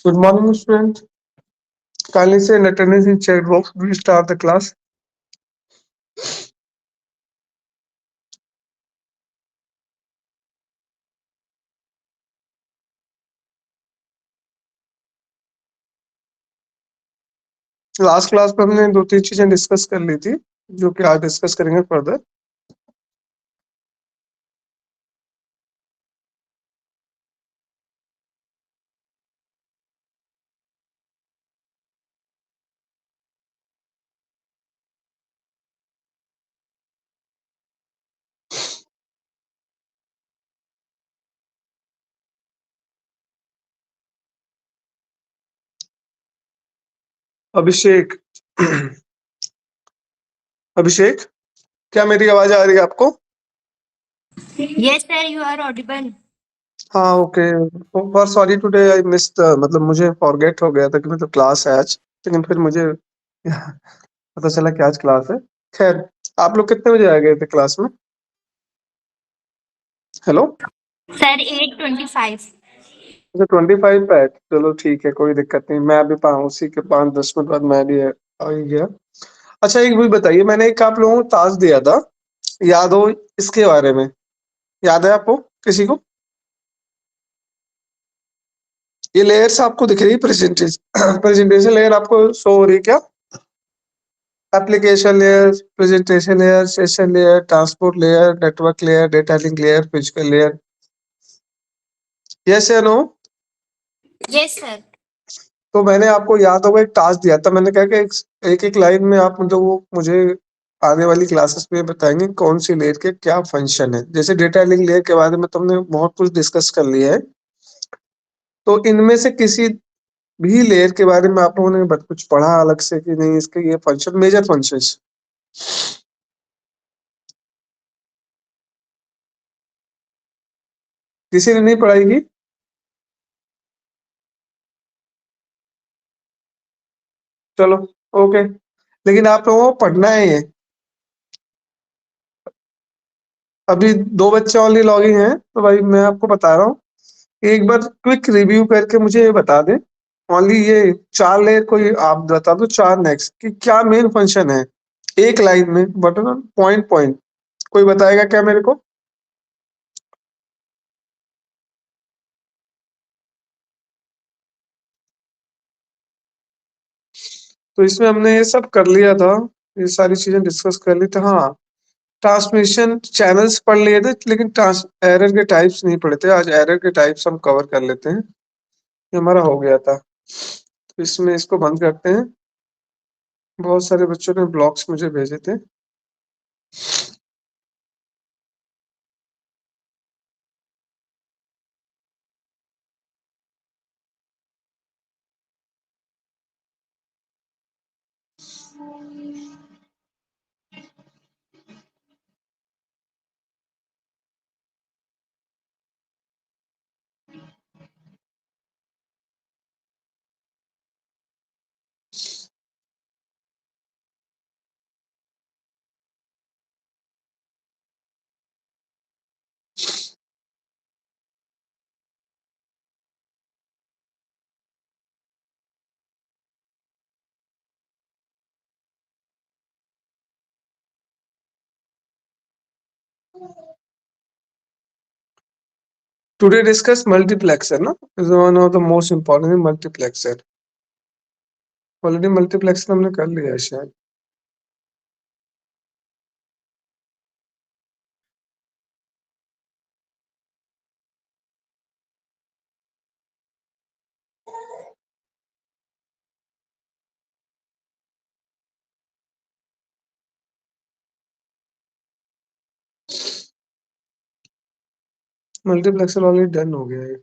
Good morning, student. Kindly send attendance in chat box. We start the class. Last class में हमने दो तीन चीजें डिस्कस कर ली थी जो कि आज डिस्कस करेंगे फर्दर। अभिषेक अभिषेक, क्या मेरी आवाज आ रही है आपको? Yes, sir, you are audible. हाँ, okay. For sorry today I missed, मतलब मुझे फॉरगेट हो गया था कि मतलब क्लास है आज, लेकिन फिर मुझे पता चला कि आज क्लास है। खैर, आप लोग कितने बजे आ गए थे क्लास में? हेलो। Sir, 8:25. अच्छा, 25 पे है। चलो ठीक है, कोई दिक्कत नहीं। मैं अभी उसी के 5-10 मिनट बाद मैं भी आ ही गया। अच्छा, एक भी बताइए, मैंने एक आप लोगों को टास्क दिया था, याद हो इसके बारे में? याद है आपको किसी को? ये लेयर्स आपको दिख रही है? प्रेजेंटेशन प्रेजेंटेशन लेयर आपको शो हो रही है क्या? Application layer, presentation layer, session layer, transport layer, network layer, data link layer, physical layer. Yes या नो? Yes, sir. तो मैंने आपको याद होगा एक टास्क दिया था, मैंने कहा कि एक एक लाइन में आप मतलब वो मुझे आने वाली क्लासेस में बताएंगे कौन सी लेयर के क्या फंक्शन है। जैसे डेटा लिंक लेयर के बारे में तुमने बहुत कुछ डिस्कस कर लिया है, तो इनमें से किसी भी लेयर के बारे में आप लोगों ने कुछ पढ़ा अलग से कि नहीं, इसके ये फंक्शन, मेजर फंक्शंस किसी ने नहीं पढ़ाई की? चलो, ओके, लेकिन आप लोगों को पढ़ना है ये। अभी 2 बच्चे ओनली लॉगिंग हैं, तो भाई मैं आपको बता रहा हूँ, एक बार क्विक रिव्यू करके मुझे ये बता दें, ओनली ये 4 लेयर को ही आप बता दो, 4 नेक्स्ट कि क्या मेन फंक्शन है, एक लाइन में बटन पॉइंट पॉइंट। कोई बताएगा क्या मेरे को? तो इसमें हमने ये सब कर लिया था, ये सारी चीजें डिस्कस कर ली थी। हाँ, ट्रांसमिशन चैनल्स पढ़ लिए थे, लेकिन एरर के टाइप्स नहीं पढ़े थे। आज एरर के टाइप्स हम कवर कर लेते हैं, ये हमारा हो गया था। तो इसमें इसको बंद करते हैं। बहुत सारे बच्चों ने ब्लॉग्स मुझे भेजे थे। टुडे डिस्कस मल्टीप्लेक्सर ना, is one of the most important multiplexer. Already multiplexer हमने कर लिया है शायद। मल्टीप्लेक्सर ऑलरेडी डन हो गया है।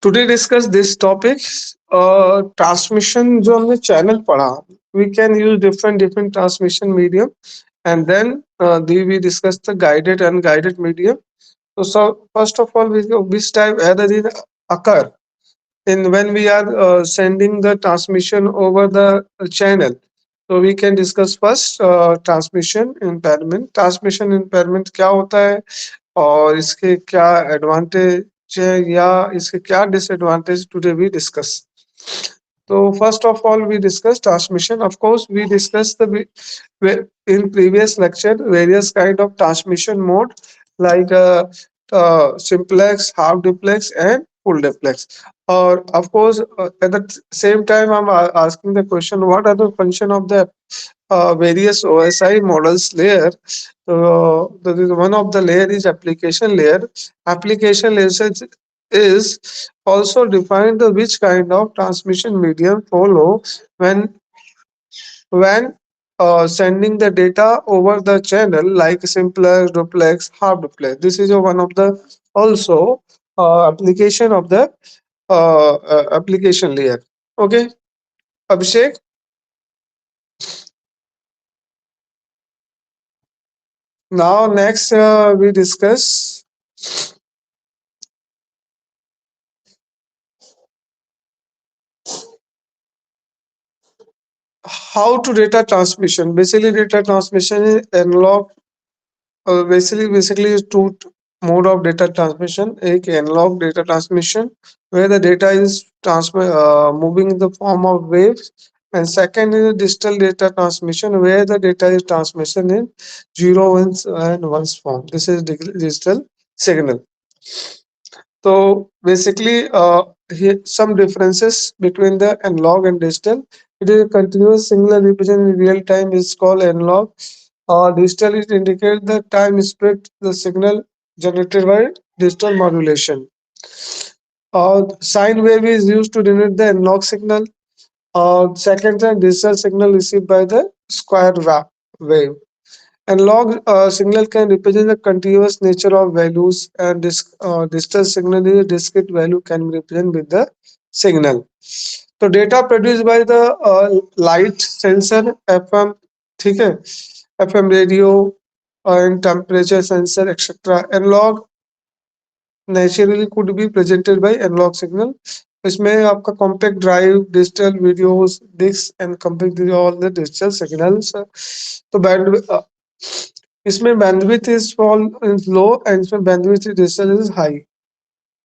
Today discuss this topic transmission जो हमने चैनल पढ़ा we can use different different transmission medium and then we discuss the guided and guided medium. So first of all, which type error is occur in when we are sending the transmission over the channel. So we can discuss first transmission impairment. Transmission impairment क्या होता है और इसके क्या advantage है या इसके क्या disadvantage today we discuss. So first of all, we discussed transmission. Of course, we discussed in previous lecture various kind of transmission mode like simplex, half duplex, and full duplex. Or of course, at the same time, I'm asking the question: what are the function of the various OSI models layer? One of the layer is application layer. Application layer is also defined the which kind of transmission medium follow when when sending the data over the channel like simplex, duplex, half duplex. This is one of the also application of the application layer. Okay, Abhishek. Now next we discuss how to data transmission. Basically, data transmission is analog. Basically is two mode of data transmission. एक analog data transmission where the data is moving in the form of waves, and second is digital data transmission where the data is transmission in zero ones and ones form. This is digital signal. So basically, here some differences between the analog and digital. It is a continuous singular representation in real time is called analog. Digital it indicates the time split the signal generated by digital modulation. Sine wave is used to denote the analog signal. Second and digital signal received by the square wave. Analog signal can represent the continuous nature of values, and digital signal is a discrete value can be represented with the signal. So data produced by the light sensor FM, ठीक है, FM radio and temperature sensor etc. Analog naturally could be presented by analog signal. इसमें आपका compact drive, digital videos, discs and compact all the digital signals. तो इसमें bandwidth is low and इसमें bandwidth digital is high.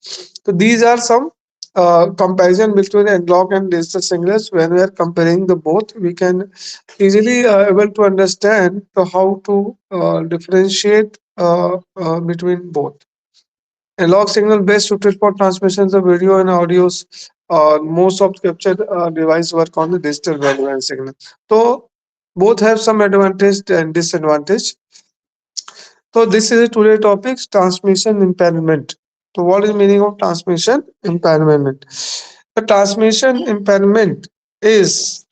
So these are some comparison between analog and digital signals. When we are comparing the both, we can easily able to understand how to differentiate between both. Analog signal best suited for transmissions of video and audios. Most of capture device work on the digital value and signal. So both have some advantage and disadvantage. So this is today topic transmission impairment. So what is meaning of transmission impairment? The transmission impairment is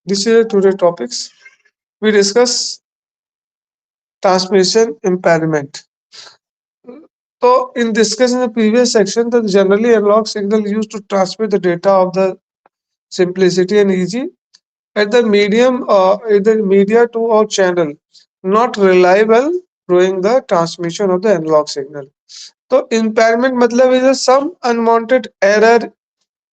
this is today topics. We discuss transmission impairment. So in discussing the previous section, the generally analog signal used to transmit the data of the simplicity and easy at the medium either media to or channel, not reliable during the transmission of the analog signal. So impairment matlab is some unwanted error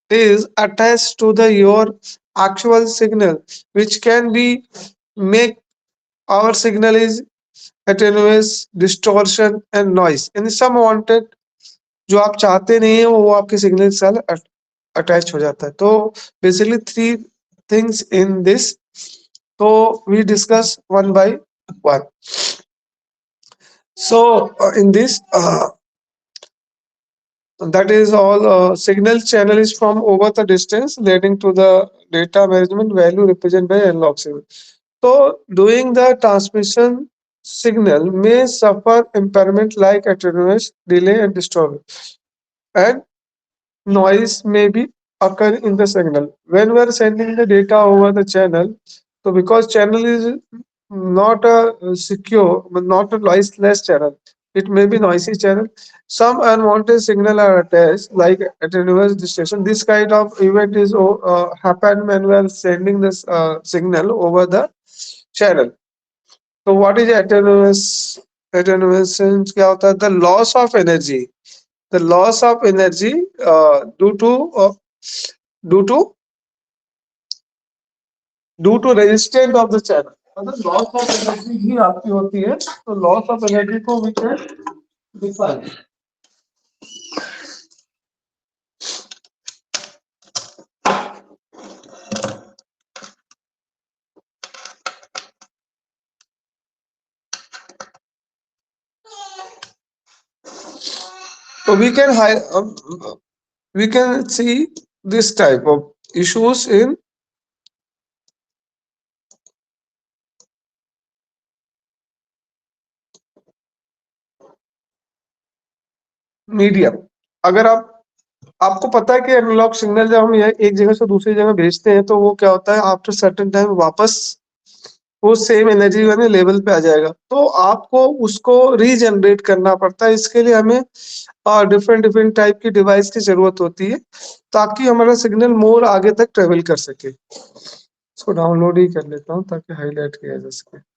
is attached to the your actual signal, which can be make our signal is attenuation, distortion and noise. And some wanted जो आप चाहते नहीं है वो आपके signal के साथ attach हो जाता है. तो basically three things in this. तो we discuss one by one. So in this that is all signal channel is from over the distance leading to the data management value represented by analog signal. So doing the transmission signal may suffer impairment like attenuation, delay and distortion, and noise may be occur in the signal when we are sending the data over the channel. So because channel is not a secure, but not a noiseless channel. It may be noisy channel. Some unwanted signal are attached, like at a university station. This kind of event is happen when we are sending this signal over the channel. So what is autonomous? Attenuation क्या होता है? The loss of energy. The loss of energy due to resistance of the channel. मतलब loss of energy ही आपकी होती है, तो loss of energy को we can define. So we can see this type of issues in medium. अगर आपको पता है कि एनालॉग सिग्नल जब हम एक जगह से दूसरी जगह भेजते हैं तो वो क्या होता है, आफ्टर सर्टेन टाइम वापस वो सेम एनर्जी वाले लेवल पे आ जाएगा. तो आपको उसको रीजनरेट करना पड़ता है. इसके लिए हमें डिफरेंट डिफरेंट टाइप की डिवाइस की जरूरत होती है ताकि हमारा सिग्नल मोर आगे तक ट्रेवल कर सके. इसको डाउनलोड ही कर लेता हूँ ताकि हाईलाइट किया जा सके.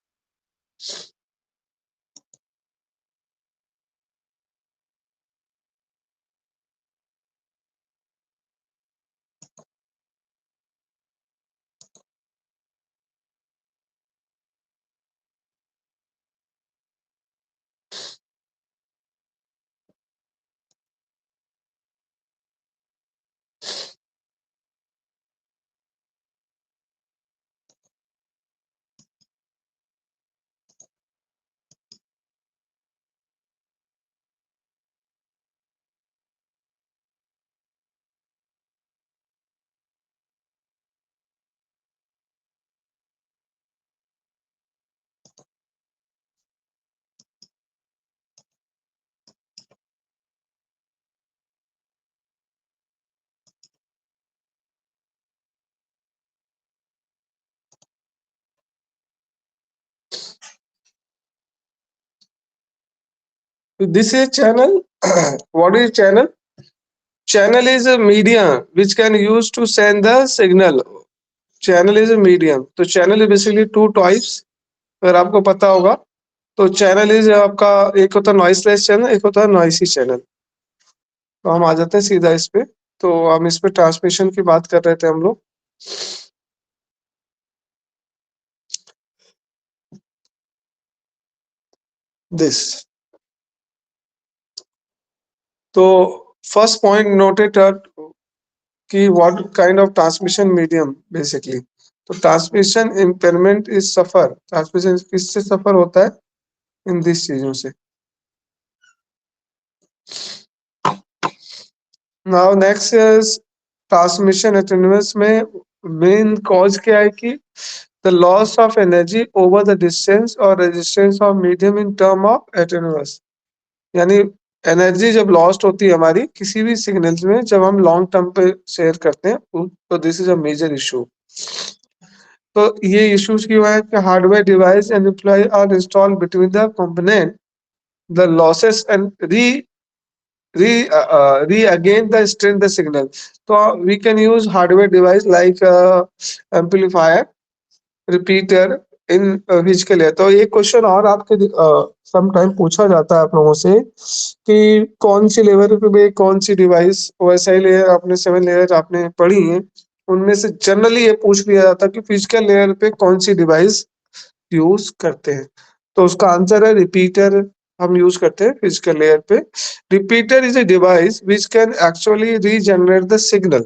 This is channel. What is channel? Channel is a medium which can use to send the signal. Channel is a medium. तो channel is basically two types. अगर आपको पता होगा तो चैनल इज आपका एक होता है नॉइसलेस चैनल, एक होता है नॉइसी चैनल. तो हम आ जाते हैं सीधा इस पे. तो हम इस पे ट्रांसमिशन की बात कर रहे थे हम लोग. दिस. तो फर्स्ट पॉइंट नोटेड कि what kind of transmission medium basically. तो transmission impairment is suffer. Transmission किससे सफर होता है? इन दिस चीजों से. Now next is transmission attenuation में मेन कॉज क्या है कि the loss of energy over the distance और resistance of medium in term of attenuation. यानी एनर्जी जब लॉस्ट होती है हमारी किसी भी सिग्नल्स में जब हम लॉन्ग टर्म पे शेयर करते हैं तो this is a major issue. तो ये इश्यूज की वजह है hardware device and employ are installed between the component. The losses and re again the strength the signal. So we can use hardware device like amplifier, repeater in which के लिए. तो एक question और आपके some time पूछा जाता है आप लोगों से कि कौन सी लेवल पे कौन सी डिवाइस OSI लेयर आपने 7 लेयर आपने पढ़ी है उनमें से जनरली ये पूछ लिया जाता है कि फिजिकल लेयर पे कौन सी डिवाइस यूज करते हैं. तो उसका आंसर है रिपीटर हम यूज करते हैं फिजिकल लेयर पे. Repeater is a device which can actually regenerate the signal.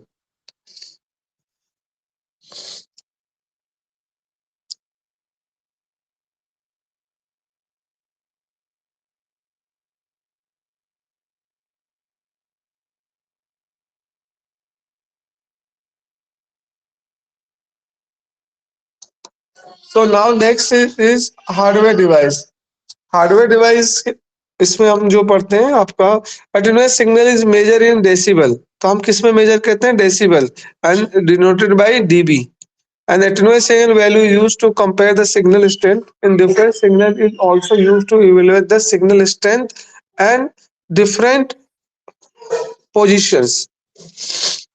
So now next is hardware device. Hardware device इसमें हम जो पढ़ते हैं आपका attenuation signal is measure in decibel. तो हम किस में मेजर करते हैं? Decibel and denoted by DB. An attenuation value used to compare the signal strength in different signal is also used to evaluate the signal strength and different positions.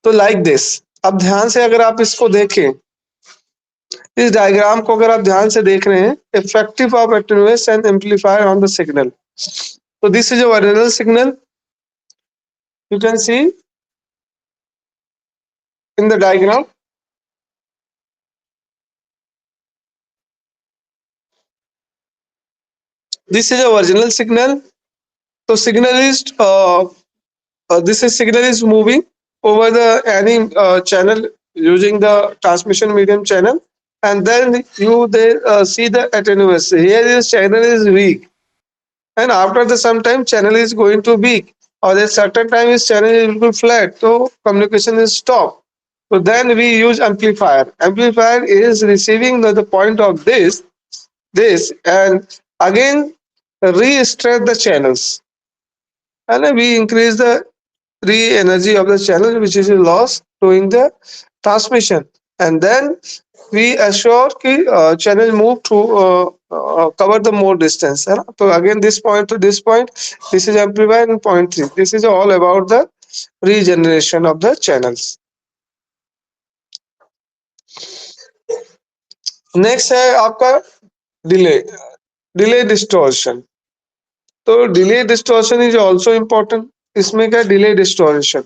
तो like this, अब ध्यान से अगर आप इसको देखें, इस डायग्राम को अगर आप ध्यान से देख रहे हैं, effective of attenuation and amplifier on the signal. तो this is original signal, you can see in the diagram. This is a original signal. So signal is this is signal is moving over the any channel using the transmission medium channel, and then you they see the attenuation. Here this channel is weak, and after the some time channel is going to weak, or at certain time is channel will be flat, so communication is stopped. So then we use amplifier. Amplifier is receiving the point of this and again re-stress the channels, and we increase the re-energy of the channel which is lost during the transmission, and then we assure कि channel move to cover the more distance, है ना. तो again this point to this point, this is amplifier, and point 3, this is all about the regeneration of the channels. Next है आपका delay distortion. तो delay distortion is also important. इसमें क्या delay distortion,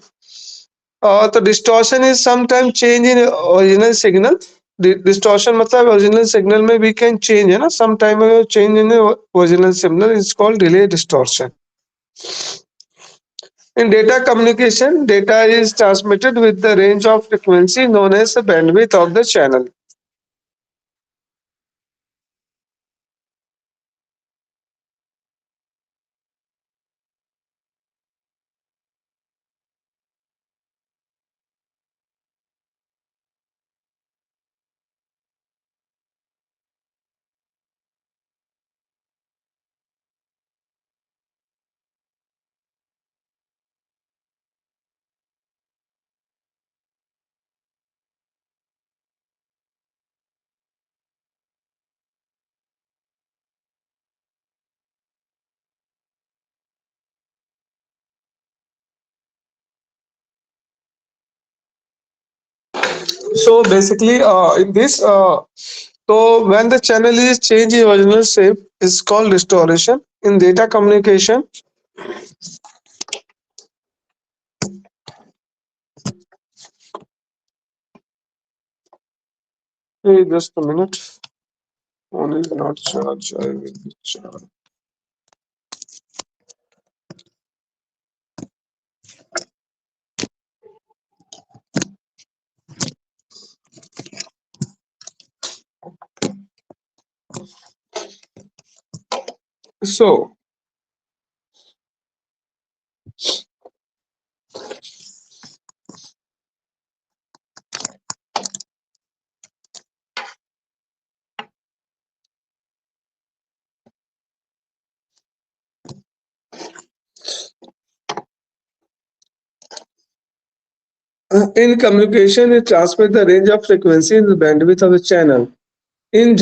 तो distortion is sometime change in original signal. Distortion मतलब original signal में we can change, है ना, some time change in original signal is called delay distortion. In data communication, data is transmitted with the range of frequency known as the bandwidth of the channel. So basically, in this, so when the channel is changed in original shape, is called distortion. In data communication, hey, just a minute. Phone is not charged. I will be charged. So in communication, it transmits the range of frequency and the bandwidth of the channel. In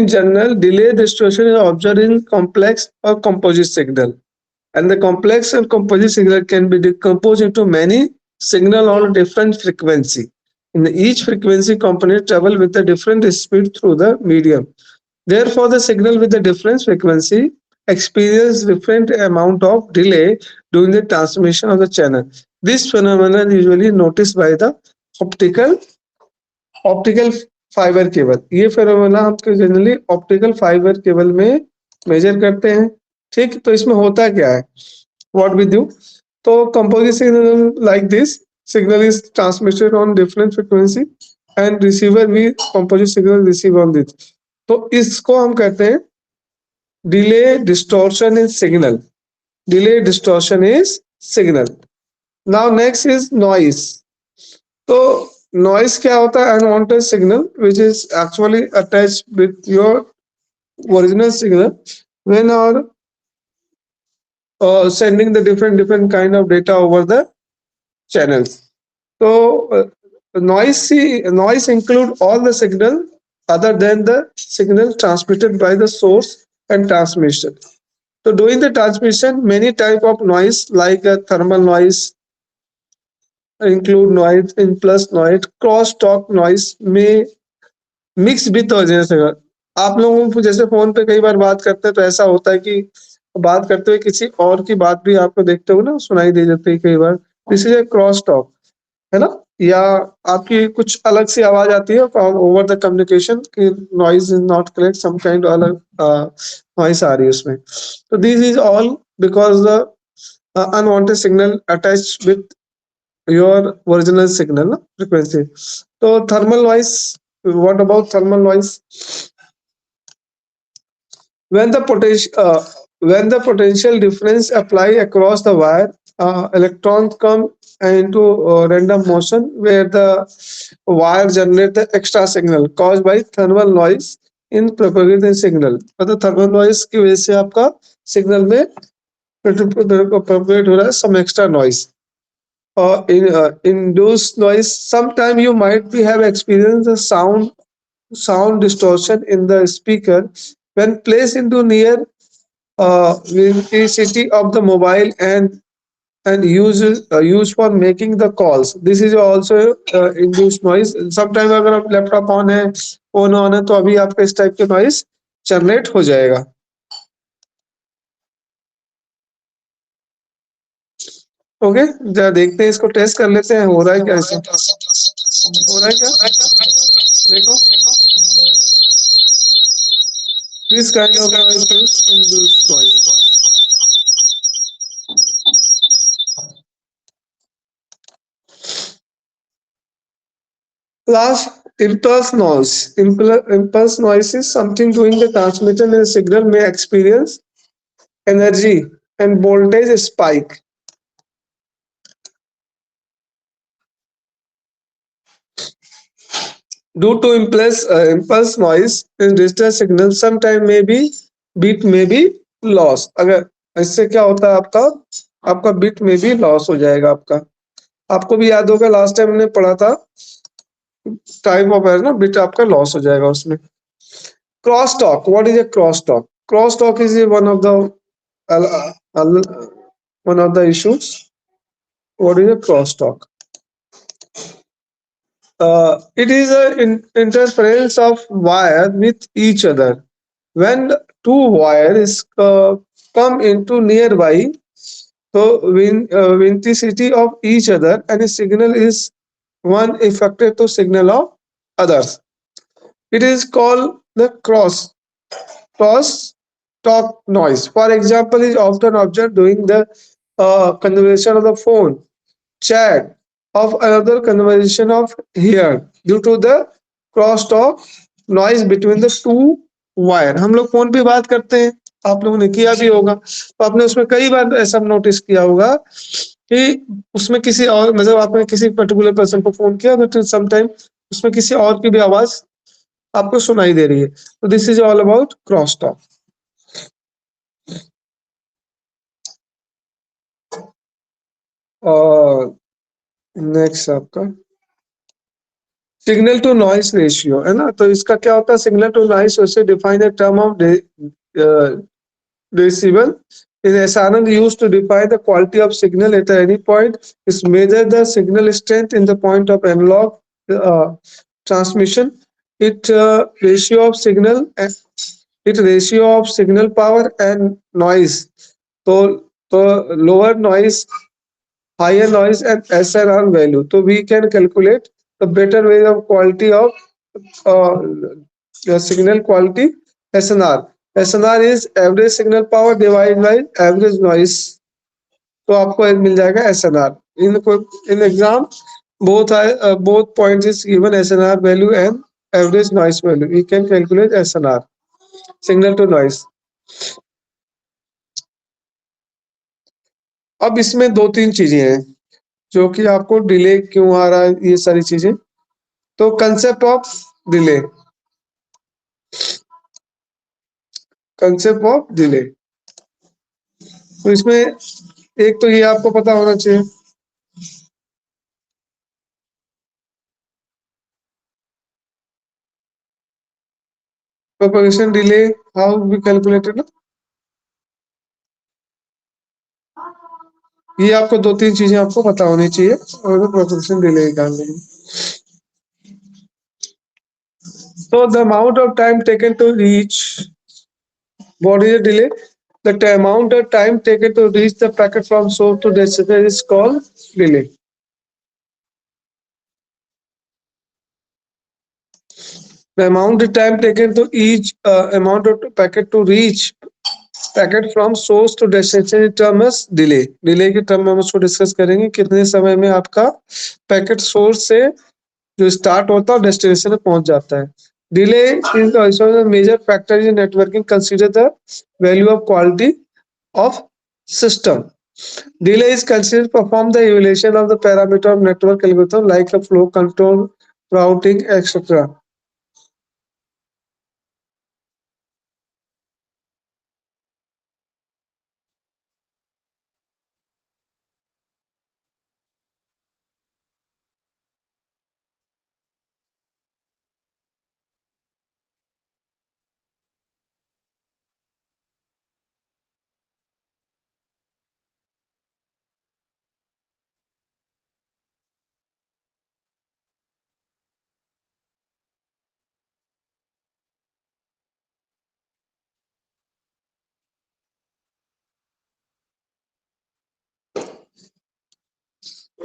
general, delay distortion is observed in complex or composite signal, and the complex and composite signal can be decomposed into many signal on different frequency. In each frequency component travel with a different speed through the medium. Therefore, the signal with a different frequency experience different amount of delay during the transmission of the channel. This phenomenon is usually noticed by the optical fibre cable. ये phenomena हम generally optical fibre cable में major करते हैं. ठीक, तो इसमें होता क्या है, व्हाट वी डू. तो composite signal like this, signal is transmitted on different frequency and receiver भी composite signal receive on this. तो इसको हम कहते हैं delay distortion in signal. Delay distortion is signal. Now next is noise. तो noise क्या होता है, unwanted signal which is actually attached with your original signal when are sending the different kind of data over the channels. So noise include all the signal other than the signal transmitted by the source and transmission. So during the transmission, many type of noise like thermal noise include noise, impulse noise, cross-talk noise may mix with जैसे आप लोगों को जैसे phone पे कई बार बात करते हैं तो ऐसा होता है कि बात करते हुए किसी और की बात भी आपको देखते हो ना सुनाई दे जाती है कई बार, this is a cross talk, है ना? या आपकी कुछ अलग सी आवाज आती है ओवर द कम्युनिकेशन कि noise is not correct, some kind अलग नॉइस आ रही है उसमें। तो this is all because the unwanted signal attach with your original signal ना फ्रीक्वेंसी। तो thermal noise, what about thermal noise? When the potential difference apply across the wire, electrons come into random motion where the wire generate the extra signal caused by thermal noise in propagating signal। मतलब thermal noise की वजह से आपका signal में propagate हो रहा है some extra noise। in induced noise, sometime you might be have experienced the sound distortion in the speaker when placed into near vicinity of the mobile and used for making the calls। This is also induced noise। Sometime अगर आप laptop on है, phone on है, तो अभी आपका इस type के noise generate हो जाएगा। ओके, जरा देखते हैं, इसको टेस्ट कर लेते हैं हो रहा है क्या, ऐसा हो रहा है क्या, देखो this kind of noise is induced noise। Last, impulse noise. Impulse noise is something during the transmission and signal may experience energy and voltage spike due to impulse noise in digital signal sometime may be bit may be lost। अगर इससे क्या होता है, आपका bit में भी loss हो जाएगा आपका। आपको भी याद होगा लास्ट टाइम हमने पढ़ा था टाइप ऑफ है ना, बिट आपका लॉस हो जाएगा उसमें। Cross talk, what is a cross talk? Cross talk is one of the issues। What is a crosstalk? It is an interference of wire with each other. When two wires come into nearby, so vicinity of each other, and a signal is one affected to signal of others, it is called the cross talk noise। For example, is often observed during the conversation of the phone, chat of another conversation of here due to the cross talk noise between the two wire। हम लोग phone पे बात करते हैं, आप लोगों ने किया भी होगा, तो आपने उसमें कई बार ऐसा नोटिस किया होगा कि उसमें किसी और, मतलब आपने किसी पर्टिकुलर पर्सन को फोन किया तो समटाइम उसमें किसी और की भी आवाज आपको सुनाई दे रही है। तो this is all about cross talk. और नेक्स्ट आपका सिग्नल टू नॉइस रेशियो है ना। तो इसका क्या होता है, signal to noise ratio define the term of decibel is SRN used to define the quality of signal at any point। is measure the signal strength in the point of analog transmission। it ratio of signal power and noise। तो lower noise, higher noise and SRR value, so we can calculate the better way of quality of signal quality। SNR, SNR is average signal power divided by average noise। तो आपको मिल जाएगा SNR। in exam both points is given SNR value and average noise value, we can calculate SNR, signal to noise। अब इसमें दो तीन चीजें हैं जो कि आपको डिले क्यों आ रहा है, ये सारी चीजें। तो concept of delay, concept of delay, तो इसमें एक तो ये आपको पता होना चाहिए propagation delay how be calculated, ये आपको 2-3 चीजें आपको पता होनी चाहिए और प्रोपगेशन डिले निकालने में। So the amount of time taken to reach, what is the delay? The amount of time taken to reach the packet from source to destination is called delay. The amount of time taken to each amount of packet to reach packet from source to destination term delay, delay के term में हम उसको discuss करेंगे कितने समय में आपका packet source से जो स्टार्ट होता है डेस्टिनेशन में पहुंच जाता है। Delay is also a major factor in networking, consider the value of quality of system. Delay is considered to perform the evaluation of the parameter of network algorithm like a flow control, routing, etc.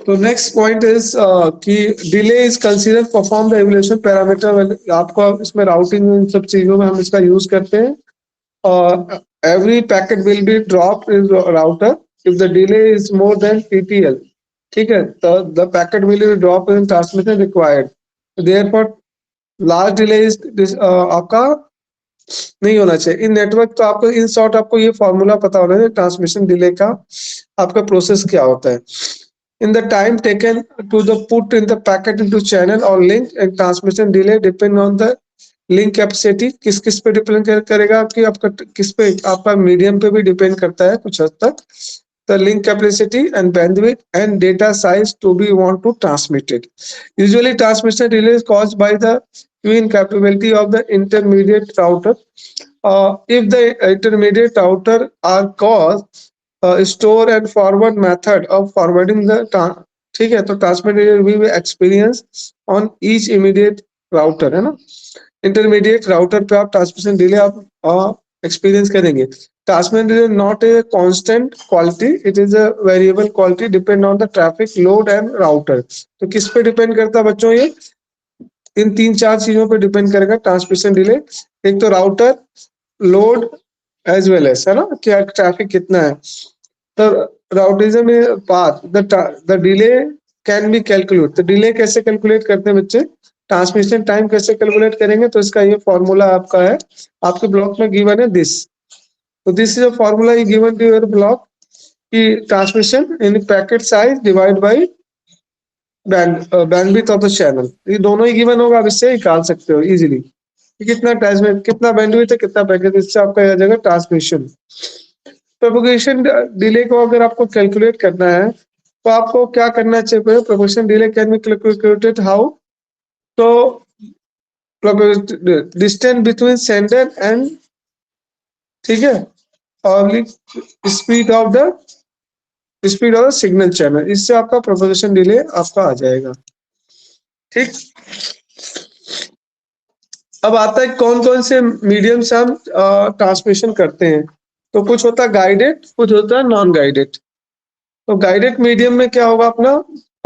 तो next point is कि delay is consider perform the evolution parameter, आपको इसमें routing इन सब चीजों में हम इसका use करते हैं। Every packet will be drop in router if the delay is more than TTL, ठीक है, तो the packet will be drop in transmission required, therefore large delay is आपका नहीं होना चाहिए इन नेटवर्क। तो आपको इन शॉर्ट आपको ये फॉर्मूला पता होना चाहिए ट्रांसमिशन डिले का, आपका प्रोसेस क्या होता है। In the time taken to the put in the packet into channel or link, and transmission delay depend on the link capacity, किस पे डिपेंड करेगा आपकी, आपका किस पे, आपका मीडियम पे भी डिपेंड करता है कुछ हद तक, the link capacity and bandwidth and data size to be want to transmit it. Usually transmission delay is caused by the incapability of the intermediate router. If the intermediate router are caused store and forward method of forwarding the, ठीक है, तो transmit we experience on each immediate router, है ना। Intermediate router पे आप transmission delay आप experience करेंगे। Transmission delay not a constant quality, it is a variable quality, depend on the traffic load and router. तो किस पे डिपेंड करता है बच्चों, ये इन 3-4 चीजों पे डिपेंड करेगा ट्रांसमिशन डिले। एक तो router load as well as, है ना, क्या ट्रैफिक कितना है। तो राउटिज्म path the delay can be calculate, तो डिले कैसे कैलकुलेट करते हैं बच्चे, ट्रांसमिशन टाइम कैसे कैलकुलेट करेंगे, तो इसका ये फॉर्मूला आपका है, आपके ब्लॉक में गिवन है दिस। तो this is a formula given to your block की transmission in packet size divide by bandwidth of the channel, ये दोनों ही गिवन होगा, आप इससे निकाल सकते हो इजीली कितना ट्रांसमिट, कितना बैंडविड्थ है, कितना पैकेट, इससे आपका आ जाएगा ट्रांसमिशन। प्रोपगेशन डिले को अगर आपको कैलकुलेट करना है तो आपको क्या करना चाहिए, propagation delay can be calculated how, तो डिस्टेंस बिटवीन सेंडर एंड, ठीक है, और speed of the signal channel, इससे आपका प्रोपगेशन डिले आपका आ जाएगा। ठीक, अब आता है कौन कौन से मीडियम से हम ट्रांसमिशन करते हैं, तो कुछ होता है गाइडेड, कुछ होता है नॉन गाइडेड। तो गाइडेड मीडियम में क्या होगा अपना,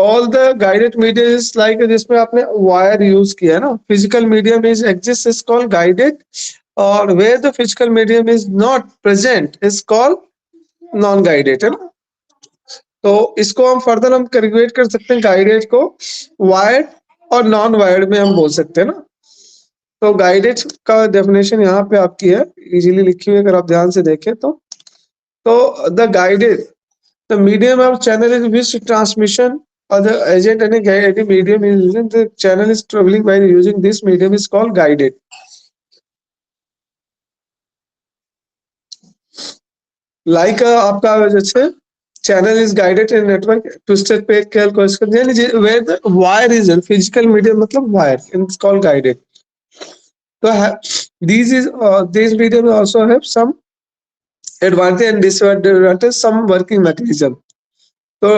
all the guided medium is like, जिसमें आपने वायर यूज किया है ना, physical medium is exist is called guided, और where the physical medium is not present is called non guided, है ना। तो इसको हम फर्दर हम कैलकुलेट कर सकते हैं, गाइडेड को वायर्ड और नॉन वायर्ड में हम बोल सकते हैं ना। तो गाइडेड का डेफिनेशन यहाँ पे आपकी है, इजीली लिखी हुई, अगर आप ध्यान से देखें तो the guided the medium of channel is which transmission or the agent any medium is using, the channel is traveling by using this medium is called guided. Like आपका जैसे channel is guided in network twisted pair question, where the wire is in physical medium मतलब wire, it's called guided. these medium also have some advantage and disadvantage, some working mechanism. तो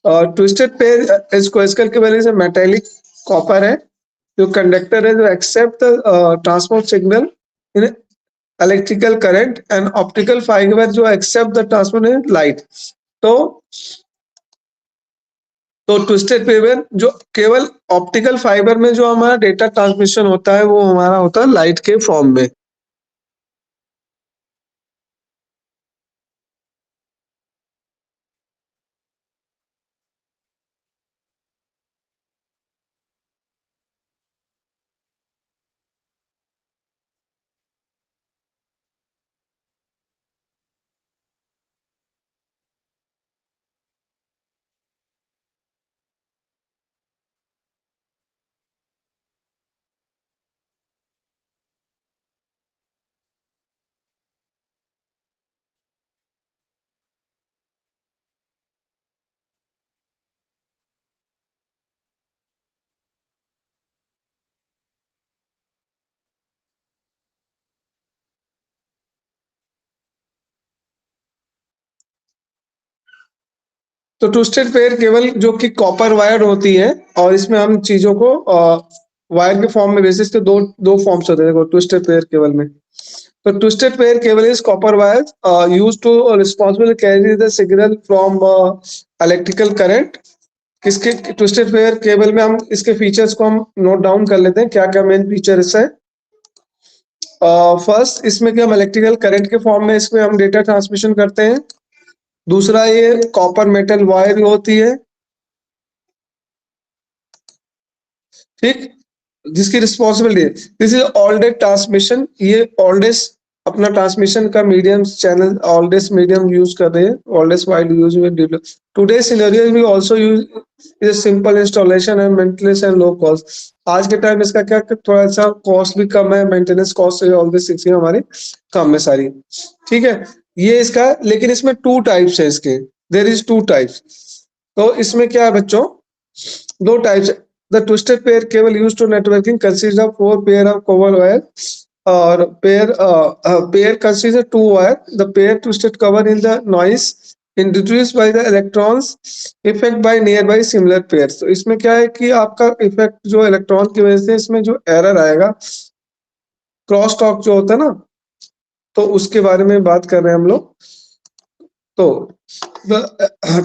twisted pair is coaxial cable is a metallic copper है जो conductor है जो accept transport signal in electrical current and optical fibre जो accept the transport light. तो twisted pair जो केवल optical fibre में जो हमारा डेटा ट्रांसमिशन होता है वो हमारा होता है लाइट के फॉर्म में। तो ट्विस्टेड पेयर केबल जो कि कॉपर वायर होती है और इसमें हम चीजों को वायर के फॉर्म में बेसिस के दो फॉर्म्स होते हैं देखो ट्विस्टेड पेयर केबल में। तो twisted pair cable is copper wire used to responsible carry the signal from electrical current. किसके ट्विस्टेड पेयर केबल में हम इसके फीचर्स को हम नोट डाउन कर लेते हैं क्या क्या मेन फीचर्स है। फर्स्ट इसमें कि हम इलेक्ट्रिकल करंट के फॉर्म में इसमें हम डेटा ट्रांसमिशन करते हैं। दूसरा ये कॉपर मेटल वायर होती है ठीक जिसकी responsibility this is oldest transmission. ये ओल्डेस्ट अपना ट्रांसमिशन का medium channel oldest medium use कर रहे हैं ओल्डेस्ट वाइड यूज में today scenario we also use is simple installation and maintenance and low cost. आज के टाइम इसका क्या थोड़ा सा कॉस्ट भी कम है मेंटेनेंस कॉस्ट से ऑलवेज चीजें हमारी कम है सारी ठीक है। ये इसका लेकिन इसमें टू टाइप्स है इसके देयर इज टू टाइप्स। तो इसमें क्या है बच्चों दो types The twisted pair cable used to networking consists of four pair of copper wire or pair consists of two wire. The pair twisted cover in the noise introduced by the electrons effect by nearby similar pairs। तो इसमें क्या है कि आपका effect जो electron की वजह से इसमें जो एरर आएगा क्रॉस टॉक जो होता है ना तो उसके बारे में बात कर रहे हैं हम लोग। तो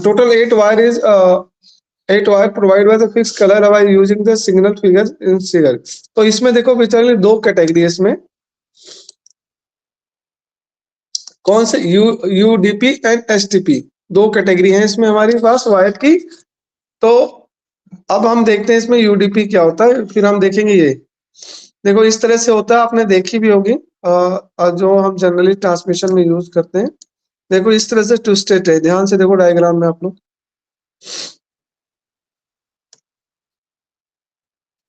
total 8 wire provide by the fixed color by using the signal figures in figure। तो इसमें देखो बेसिकली दो कैटेगरी है इसमें कौन से यूडीपी एंड एसटीपी दो कैटेगरी है इसमें हमारे पास वायर की। तो अब हम देखते हैं इसमें यूडीपी क्या होता है फिर हम देखेंगे ये देखो इस तरह से होता है आपने देखी भी होगी जो हम जनरली ट्रांसमिशन में यूज करते हैं। देखो इस तरह से ट्विस्टेड है ध्यान से देखो डायग्राम में आप लोग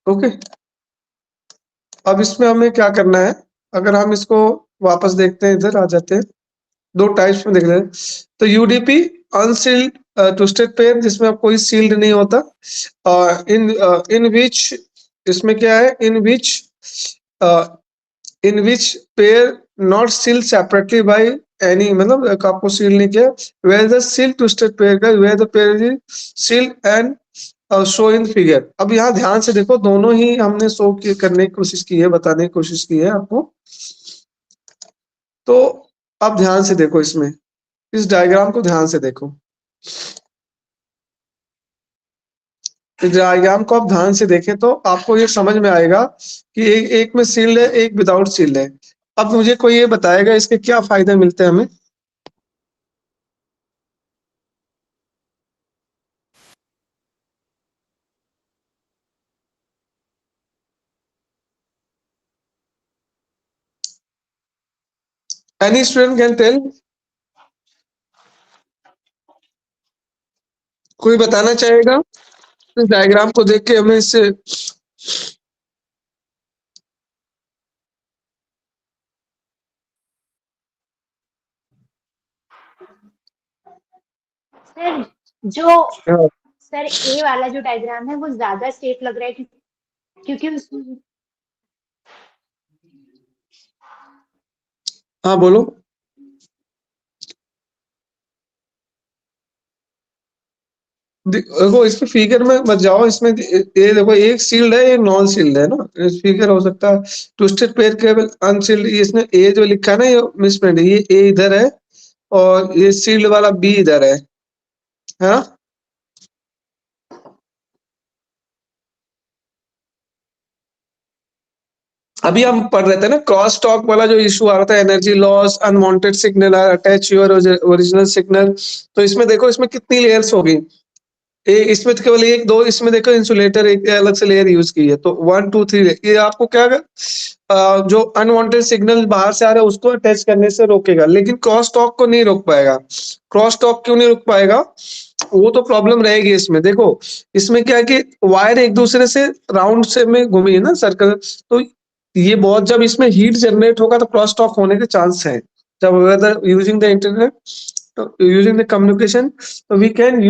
ओके। अब इसमें हमें क्या करना है अगर हम इसको वापस देखते हैं इधर आ जाते हैं दो टाइप्स में देख रहे हैं। तो यूडीपी अनसील्ड ट्विस्टेड पेयर जिसमें अब कोई सील्ड नहीं होता इन विच इसमें क्या है in which pair not sealed separately by any मतलब आपको सील नहीं किया where the sealed twisted pair का where the pair is sealed and show in figure. अब यहाँ ध्यान से देखो दोनों ही हमने शो करने की कोशिश की है बताने की कोशिश की है आपको। तो अब ध्यान से देखो इसमें इस डायग्राम को ध्यान से देखो इस डायग्राम को आप ध्यान से देखें तो आपको ये समझ में आएगा कि एक में सील्ड है एक विदाउट सील्ड है। अब मुझे कोई ये बताएगा इसके क्या फायदे मिलते हैं हमें। एनी स्टूडेंट कैन टेल कोई बताना चाहेगा इस डायग्राम को देख के हमें इससे सर जो सर ए वाला जो डायग्राम है वो ज्यादा सेफ लग रहा है क्योंकि उसमें हाँ बोलो। देखो इसमें फिगर में मत जाओ, इसमें ये देखो एक सील्ड है, एक नॉन सील्ड है ना, फिगर हो सकता है ट्विस्टेड पेयर केबल अनसील्ड, इसमें ए जो लिखा है ना ये मिसप्रिंट है, ये ए इधर है और ये सील्ड वाला बी इधर है ना। अभी हम पढ़ रहे थे ना क्रॉस टॉक वाला जो इशू आ रहा था, energy loss, unwanted signal attach your original signal. तो इसमें देखो इसमें कितनी लेयर्स होगी, इसमें तो केवल एक दो, इसमें देखो इंसुलेटर एक अलग से लेयर यूज की है, तो 1 2 3 ये आपको क्या जो अनवांटेड सिग्नल बाहर से आ रहा है उसको अटैच करने से रोकेगा, लेकिन क्रॉस टॉक को नहीं रोक पाएगा। क्रॉस टॉक क्यों नहीं रोक पाएगा, वो तो प्रॉब्लम रहेगी इसमें। देखो इसमें क्या है कि वायर एक दूसरे से राउंड से में घूमी है ना सर्कल, तो ये बहुत जब इसमें हीट जनरेट होगा तो क्रॉस टॉक होने के चांस है। जब whether using the internet, using the communication, तो वी कैन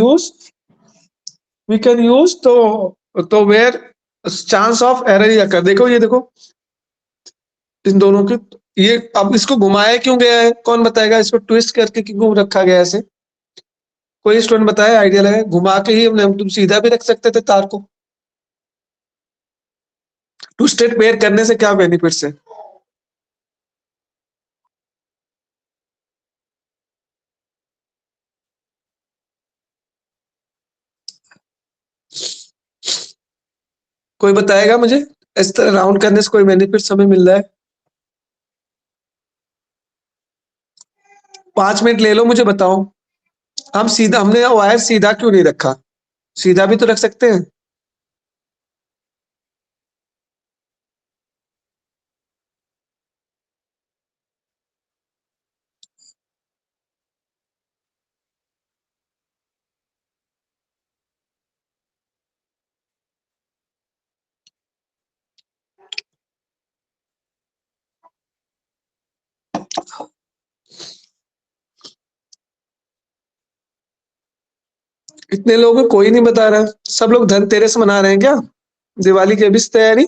यूज तो वेयर चांस ऑफ एरर ही अकर। देखो ये देखो इन दोनों की, ये अब इसको घुमाया क्यों गया है, कौन बताएगा, इसको ट्विस्ट करके क्यों रखा गया है ऐसे, कोई स्टूडेंट बताया, आइडिया लगाए, घुमा के ही हमने, तुम सीधा भी रख सकते थे तार को। ट्विस्टेड पेयर करने से क्या बेनिफिट्स है। कोई बताएगा मुझे, इस तरह राउंड करने से कोई बेनिफिट्स हमें मिल रहा है। 5 मिनट ले लो, मुझे बताओ। हम सीधा, हमने वायर सीधा क्यों नहीं रखा, सीधा भी तो रख सकते हैं। इतने लोगों को कोई नहीं बता रहा, सब लोग धनतेरस मना रहे हैं क्या, दिवाली की अभी से तैयारी।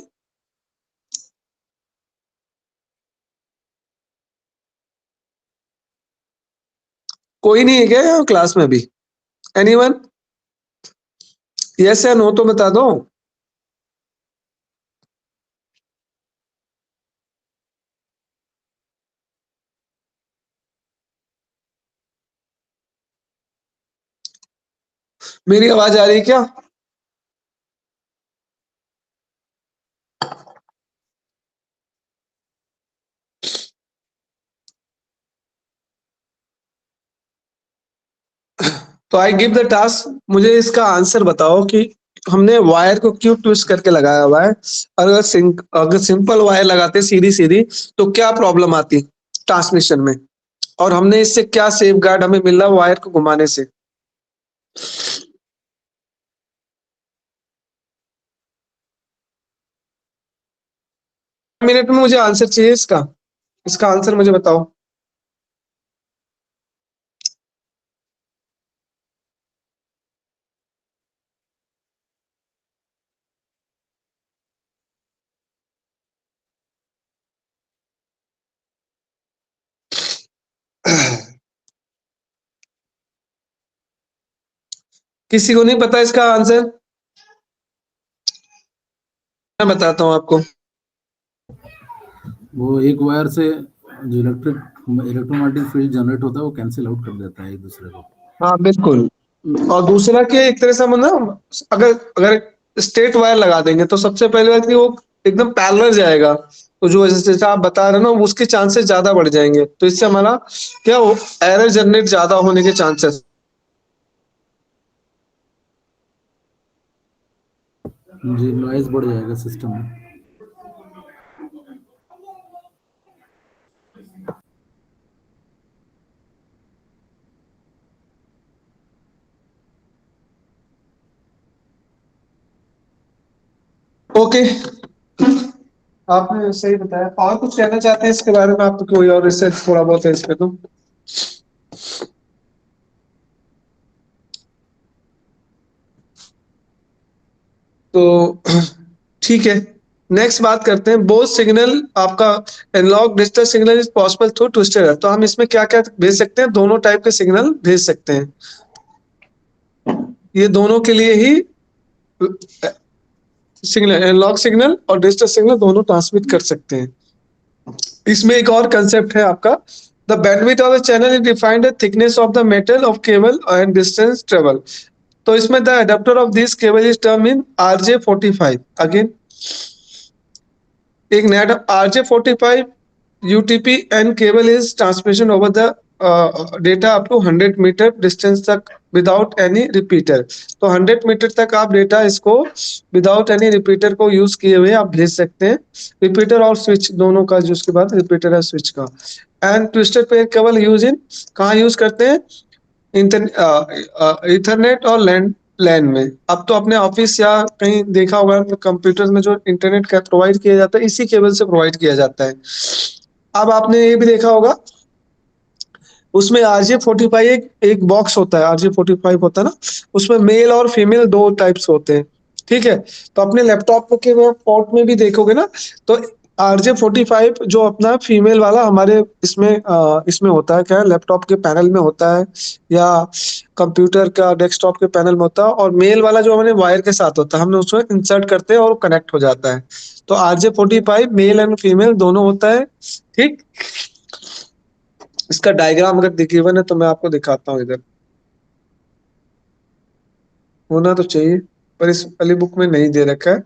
कोई नहीं है क्या क्लास में भी, एनीवन, यस या नो तो बता दो। मेरी आवाज आ रही है क्या। तो आई गिव द टास्क, मुझे इसका आंसर बताओ कि हमने वायर को क्यों ट्विस्ट करके लगाया हुआ है। अगर सिंपल वायर लगाते सीधी सीधी तो क्या प्रॉब्लम आती ट्रांसमिशन में, और हमने इससे क्या सेफ गार्ड हमें मिल रहा वायर को घुमाने से। मिनट में मुझे आंसर चाहिए इसका, इसका आंसर मुझे बताओ। किसी को नहीं पता इसका आंसर, मैं बताता हूँ आपको। वो एक वायर से जो इलेक्ट्रोमैग्नेटिक फील्ड जनरेट होता है वो कैंसिल आउट कर देता है एक दूसरे को। हाँ बिल्कुल। और दूसरा कि एक तरह से हम ना, अगर अगर स्ट्रेट वायर लगा देंगे तो सबसे पहले बात कि वो एकदम पैरेलल जाएगा, तो जो जैसे जैसे आप बता रहे हो ना उसके चांसेस ज्यादा बढ़ जाएंगे, तो इससे हमारा क्या हो, एरर जनरेट ज्यादा होने के चांसेस। जी नॉइज बढ़ जाएगा सिस्टम में। ओके, आपने सही बताया, और कुछ कहना चाहते हैं इसके बारे में आप, तो कोई और इससे थोड़ा बहुत है इस पे तो ठीक है। नेक्स्ट बात करते हैं, बोथ सिग्नल आपका analogue digital signal is possible through twister. तो हम इसमें क्या क्या भेज सकते हैं, दोनों टाइप के सिग्नल भेज सकते हैं। ये दोनों के लिए ही सिग्नल, एनालॉग सिग्नल और डिजिटल सिग्नल दोनों ट्रांसमिट कर सकते हैं। इसमें एक और कंसेप्ट है आपका, the bandwidth of the channel is defined thickness of the metal of cable and distance travel. तो इसमें the adapter of this cable is term in RJ45। Again एक नया RJ45 UTP and cable is transmission over the data up to 100 metre distance तक without any repeater. तो 100 metre तक आप data इसको without any repeater को use किए हुए आप भेज सकते हैं। रिपीटर और स्विच दोनों का, जो उसके बाद रिपीटर और स्विच का। And twisted pair cable use in, कहाँ यूज करते हैं, इथरनेट और लैंड लैन में। अब तो अपने ऑफिस या कहीं देखा होगा कंप्यूटर में जो इंटरनेट का प्रोवाइड किया जाता है, इसी केबल से प्रोवाइड किया जाता है। अब आपने ये भी देखा होगा, उसमें RJ45 एक बॉक्स होता है, RJ45 होता है ना, उसमें मेल और फीमेल दो टाइप्स होते हैं। ठीक है, तो अपने लैपटॉप के पोर्ट में भी देखोगे ना, तो RJ45 जो अपना फीमेल वाला हमारे इसमें होता है, क्या लैपटॉप के पैनल में होता है या कंप्यूटर का डेस्कटॉप के पैनल में होता है, और मेल वाला जो हमारे वायर के साथ होता है, हमने उसमें इंसर्ट करते हैं और कनेक्ट हो जाता है। तो RJ45 मेल एंड फीमेल दोनों होता है। ठीक, इसका डायग्राम अगर गिवन है तो मैं आपको दिखाता हूँ, इधर होना तो चाहिए पर इस वाली बुक में नहीं दे रखा है,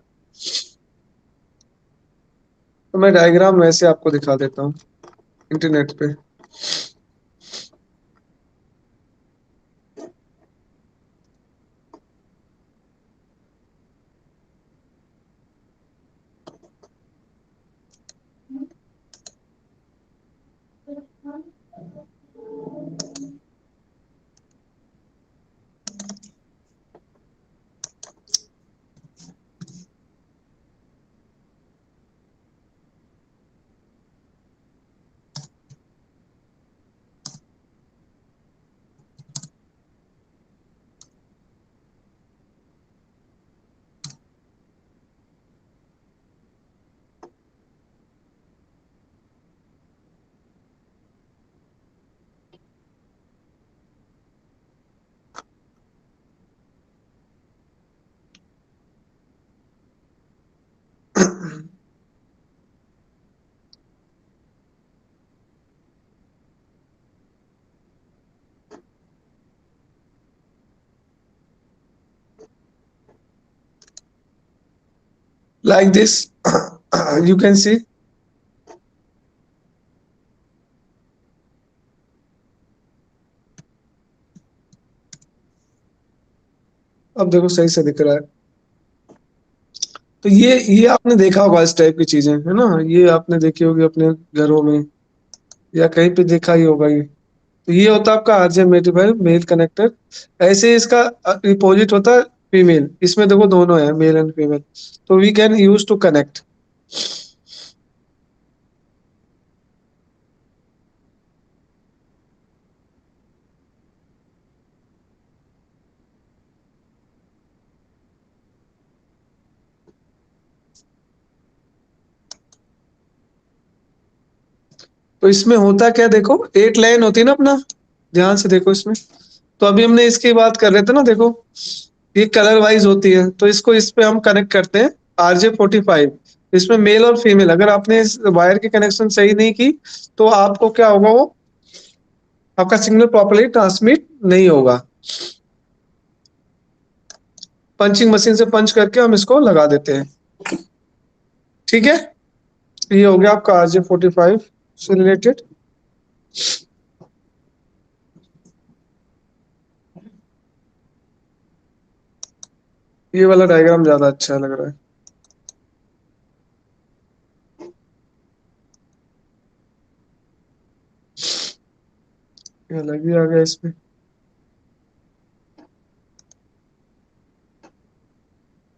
तो मैं डायग्राम वैसे आपको दिखा देता हूँ इंटरनेट पे। like this you can see, अब देखो सही से दिख रहा है। तो ये आपने देखा होगा इस टाइप की चीजें, है ना, ये आपने देखी होगी अपने घरों में या कहीं पे देखा ही होगा ये। तो ये होता है आपका RJ45 मेल कनेक्टर। ऐसे ही इसका रिपोजिट होता है फीमेल, इसमें देखो दोनों है, मेल एंड फीमेल, तो we can use to connect. तो इसमें होता क्या, देखो 8 लाइन होती है ना अपना, ध्यान से देखो इसमें। तो अभी हमने इसकी बात कर रहे थे ना, देखो ये कलर वाइज होती है, तो इसको इस पे हम कनेक्ट करते हैं RJ45। इसमें मेल और फीमेल, अगर आपने इस वायर की कनेक्शन सही नहीं की तो आपको क्या होगा, वो आपका सिग्नल प्रॉपर्ली ट्रांसमिट नहीं होगा। पंचिंग मशीन से पंच करके हम इसको लगा देते हैं। ठीक है, ये हो गया आपका RJ45 से रिलेटेड। ये वाला डायग्राम ज्यादा अच्छा लग रहा है, ये अलग ही आ गया इसमें।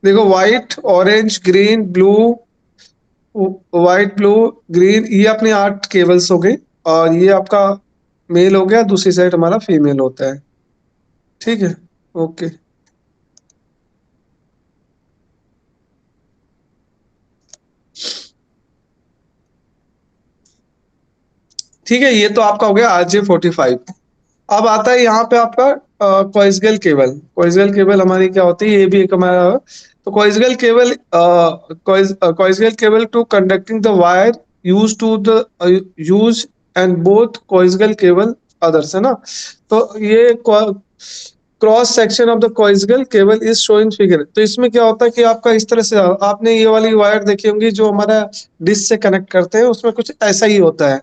देखो white orange green blue, white blue green, ये अपने 8 केबल्स हो गए, और ये आपका मेल हो गया, दूसरी साइड हमारा फीमेल होता है। ठीक है, ओके। ठीक है, ये तो आपका हो गया RJ45। अब आता है यहाँ पे आपका कोएक्सियल केबल। कोएक्सियल केबल हमारी क्या होती है, ये भी एक हमारा। तो coaxial cable, coaxial cable to conducting the wire use to the use and both coaxial cable others, है ना। तो ये cross section of the coaxial cable is showing figure. तो इसमें क्या होता है कि आपका इस तरह से, आपने ये वाली वायर देखी होंगी जो हमारा डिश से कनेक्ट करते हैं, उसमें कुछ ऐसा ही होता है।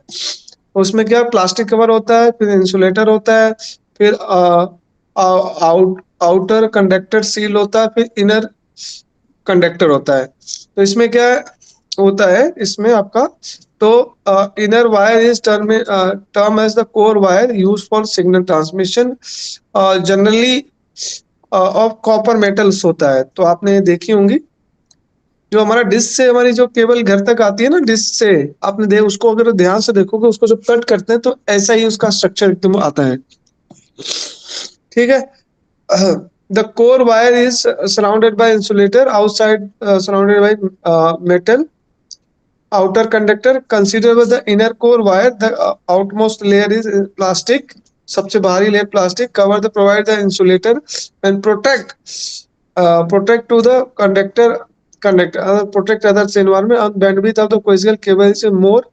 उसमें क्या प्लास्टिक कवर होता है, फिर इंसुलेटर होता है, फिर आउटर कंडक्टर सील होता है, फिर इनर कंडक्टर होता है। तो इसमें क्या होता है, इसमें आपका तो inner wire is term as the core wire use for signal transmission, generally of copper metals होता है। तो आपने देखी होंगी जो हमारा डिश से हमारी जो केबल घर तक आती है ना, डिश से आपने देख, उसको अगर ध्यान से देखोगे, उसको जब कट करते हैं तो ऐसा ही उसका स्ट्रक्चर एकदम आता है। ठीक है। The core wire is surrounded by insulator, outside surrounded by metal outer conductor. Consider the inner core wire, the outmost layer is plastic, सबसे बाहरी layer plastic, cover the provide the insulator and protect to the protect others environment, and bandwidth of the coaxial cable is more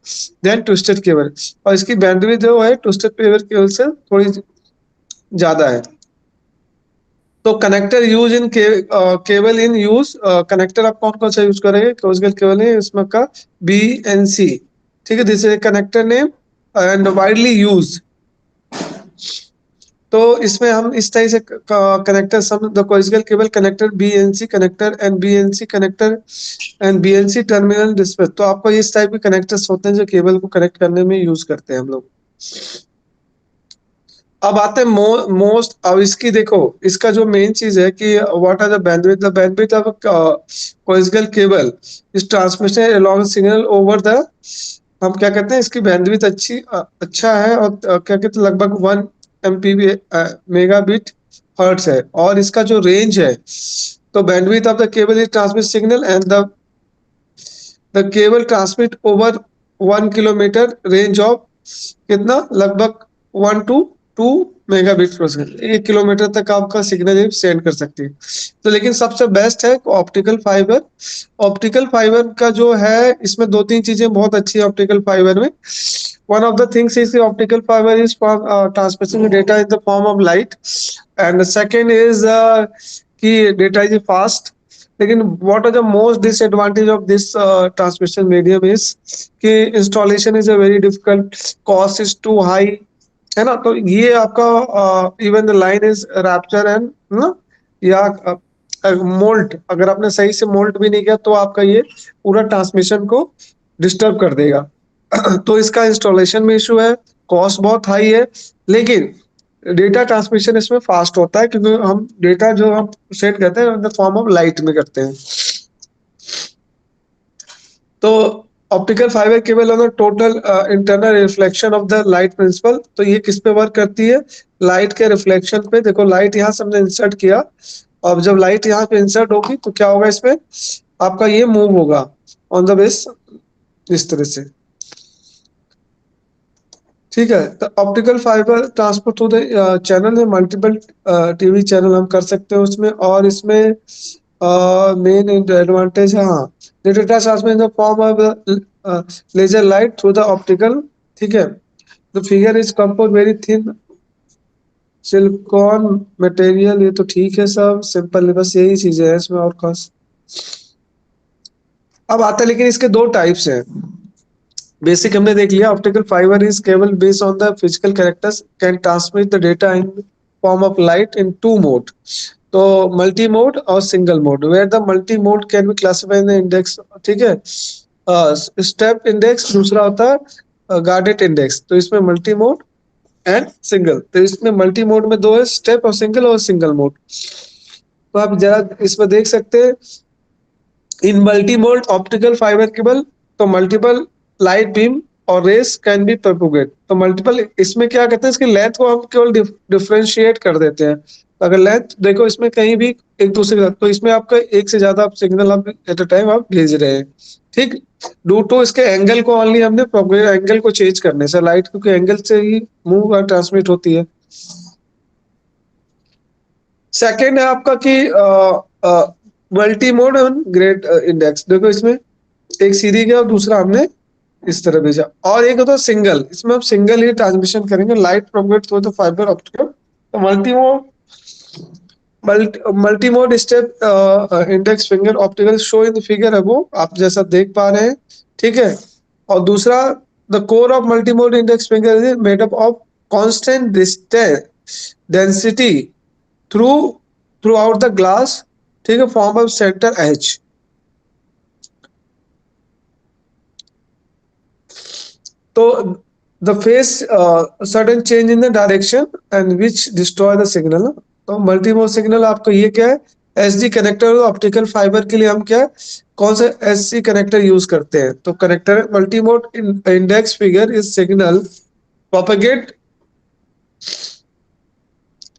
than twisted cable, और इसकी bandwidth जो है twisted cable से थोड़ी ज्यादा है। तो connector use in cable in use, connector आप कौन कौन सा यूज करेंगे, कोएक्सियल केबल है इसमें का BNC। ठीक है, this is connector name and widely use. तो इसमें हम इस तरह से connector some the coaxial cable connector BNC connector and BNC connector and BNC terminal display. तो आपको इस टाइप के कनेक्टर्स होते हैं जो केबल को कनेक्ट करने में यूज करते हैं हम लोग। अब आते हैं मोस्ट, अब इसकी देखो, इसका जो मेन चीज है कि what are the bandwidth of coaxial cable is transmission along signal over the, हम क्या कहते हैं इसकी बैंडविड्थ अच्छा है, और क्या कहते हैं लगभग 1 MPB मेगाबिट हर्ट्ज है, और इसका जो रेंज है, तो bandwidth of the cable is transmit signal and the cable transmit over 1 kilometre range of कितना, लगभग 1 to 2 मेगाबिट पर सेकंड, 1 किलोमीटर तक आपका सिग्नल सेंड कर सकती है। तो लेकिन सबसे बेस्ट है ऑप्टिकल फाइबर। ऑप्टिकल फाइबर का जो है, इसमें 2-3 चीजें बहुत अच्छी है ऑप्टिकल फाइबर में। One of the things is optical fibre is for transmitting data in the form of light, and second is कि डेटा इज फास्ट। लेकिन what are the most disadvantage of this transmission medium is कि installation is a very difficult, cost is too high, है ना। तो ये आपका even the line is rupture and ना, या मोल्ट, अगर आपने सही से मोल्ट भी नहीं किया तो आपका ये पूरा ट्रांसमिशन को डिस्टर्ब कर देगा। तो इसका इंस्टॉलेशन में इशू है, कॉस्ट बहुत हाई है, लेकिन डेटा ट्रांसमिशन इसमें फास्ट होता है, क्योंकि हम डेटा जो हम सेंड करते हैं in the form of light में करते हैं। तो optical fibre cable on the total internal reflection of the light principle. तो ये किस पे वर्क करती है, लाइट के रिफ्लेक्शन पे। देखो लाइट यहाँ से हमने इंसर्ट किया, अब जब लाइट यहाँ पे इंसर्ट होगी तो क्या होगा, इसमें आपका ये मूव होगा ऑन द बेस इस तरह से। ठीक है, तो optical fibre transport to the channel है, मल्टीपल टीवी चैनल हम कर सकते हैं उसमें, और इसमें मेन एडवांटेज है, हाँ, data transmission in the form of laser light through the optical. ठीक है, the figure is compose very thin silicon material. ये तो ठीक है, सब सिंपल है, बस यही चीजें है इसमें और खास। अब आता है, लेकिन इसके 2 टाइप्स हैं। बेसिक हमने देख लिया, optical fibre is cable based on the physical characters can transmit the data in form of light in 2 mode. तो मल्टी मोड और single mode, where the multi mode can be classified in the index. ठीक है, step index, दूसरा होता है गार्डेट index. तो इसमें multi mode and single, तो इसमें मल्टी मोड में 2 है, स्टेप और सिंगल मोड। तो आप जरा इसमें देख सकते हैं, in multi mode optical fibre cable, तो मल्टीपल लाइट बीम और रेस कैन बी प्रोपोगेट। तो मल्टीपल, इसमें क्या कहते हैं, इसकी लेंथ को हम केवल डिफरेंशिएट कर देते हैं, अगर लेंथ देखो इसमें कहीं भी एक दूसरे के साथ, तो इसमें आपका एक से ज्यादा सिग्नल आप एट अ टाइम आप भेज रहे हैं, ठीक। ड्यू टू इसके एंगल को ऑनली हमने एंगल को चेंज करने से, लाइट क्योंकि एंगल से ही मूव और ट्रांसमिट होती है। सेकंड है आपका कि मल्टी मोड ग्रेड इंडेक्स, देखो इसमें एक सीधी गया और दूसरा हमने इस तरह भेजा, और एक होता है सिंगल, इसमें हम सिंगल ही ट्रांसमिशन करेंगे, light propagate through the fibre optical. तो multi mode step index finger optical show in the figure above, आप जैसा देख पा रहे हैं, ठीक है। और दूसरा the core of multi mode index finger is made up of constant density through out the glass, ठीक है, फॉर्म ऑफ सेंटर एज। तो the face sudden change in the direction and which destroy the signal. तो multimode signal आपको ये क्या है, SD connector optical fibre के लिए हम क्या है, कौन सा एससी कनेक्टर यूज करते हैं। तो connector multimode index figure is signal propagate,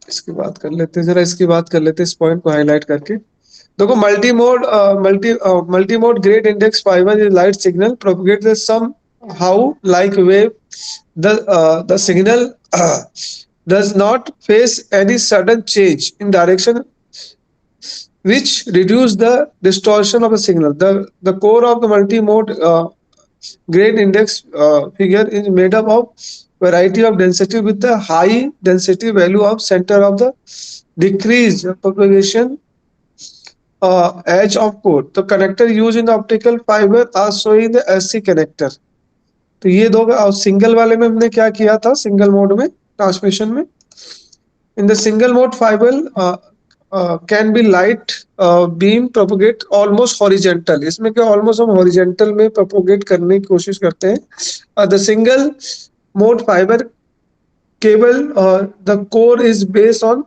इसकी बात कर लेते हैं जरा, इसकी बात कर लेते हैं इस पॉइंट को हाईलाइट करके। देखो multimode grade index fibre is light signal propagate the somehow like wave, the signal does not face any sudden change in direction which reduce the distortion of the signal. The core of the multi-mode grade index figure is made up of variety of density with the high density value of center of the decreased propagation edge of core. The connector used in the optical fiber are showing the SC connector. तो ये दो, और single वाले में हमने क्या किया था, सिंगल मोड में ट्रांसमिशन में, in the single mode fibre can be light beam propagate almost horizontal, इसमें क्या ऑलमोस्ट हम हॉरिजेंटल में प्रोपोगेट करने की कोशिश करते हैं। The single mode fibre cable the core is based on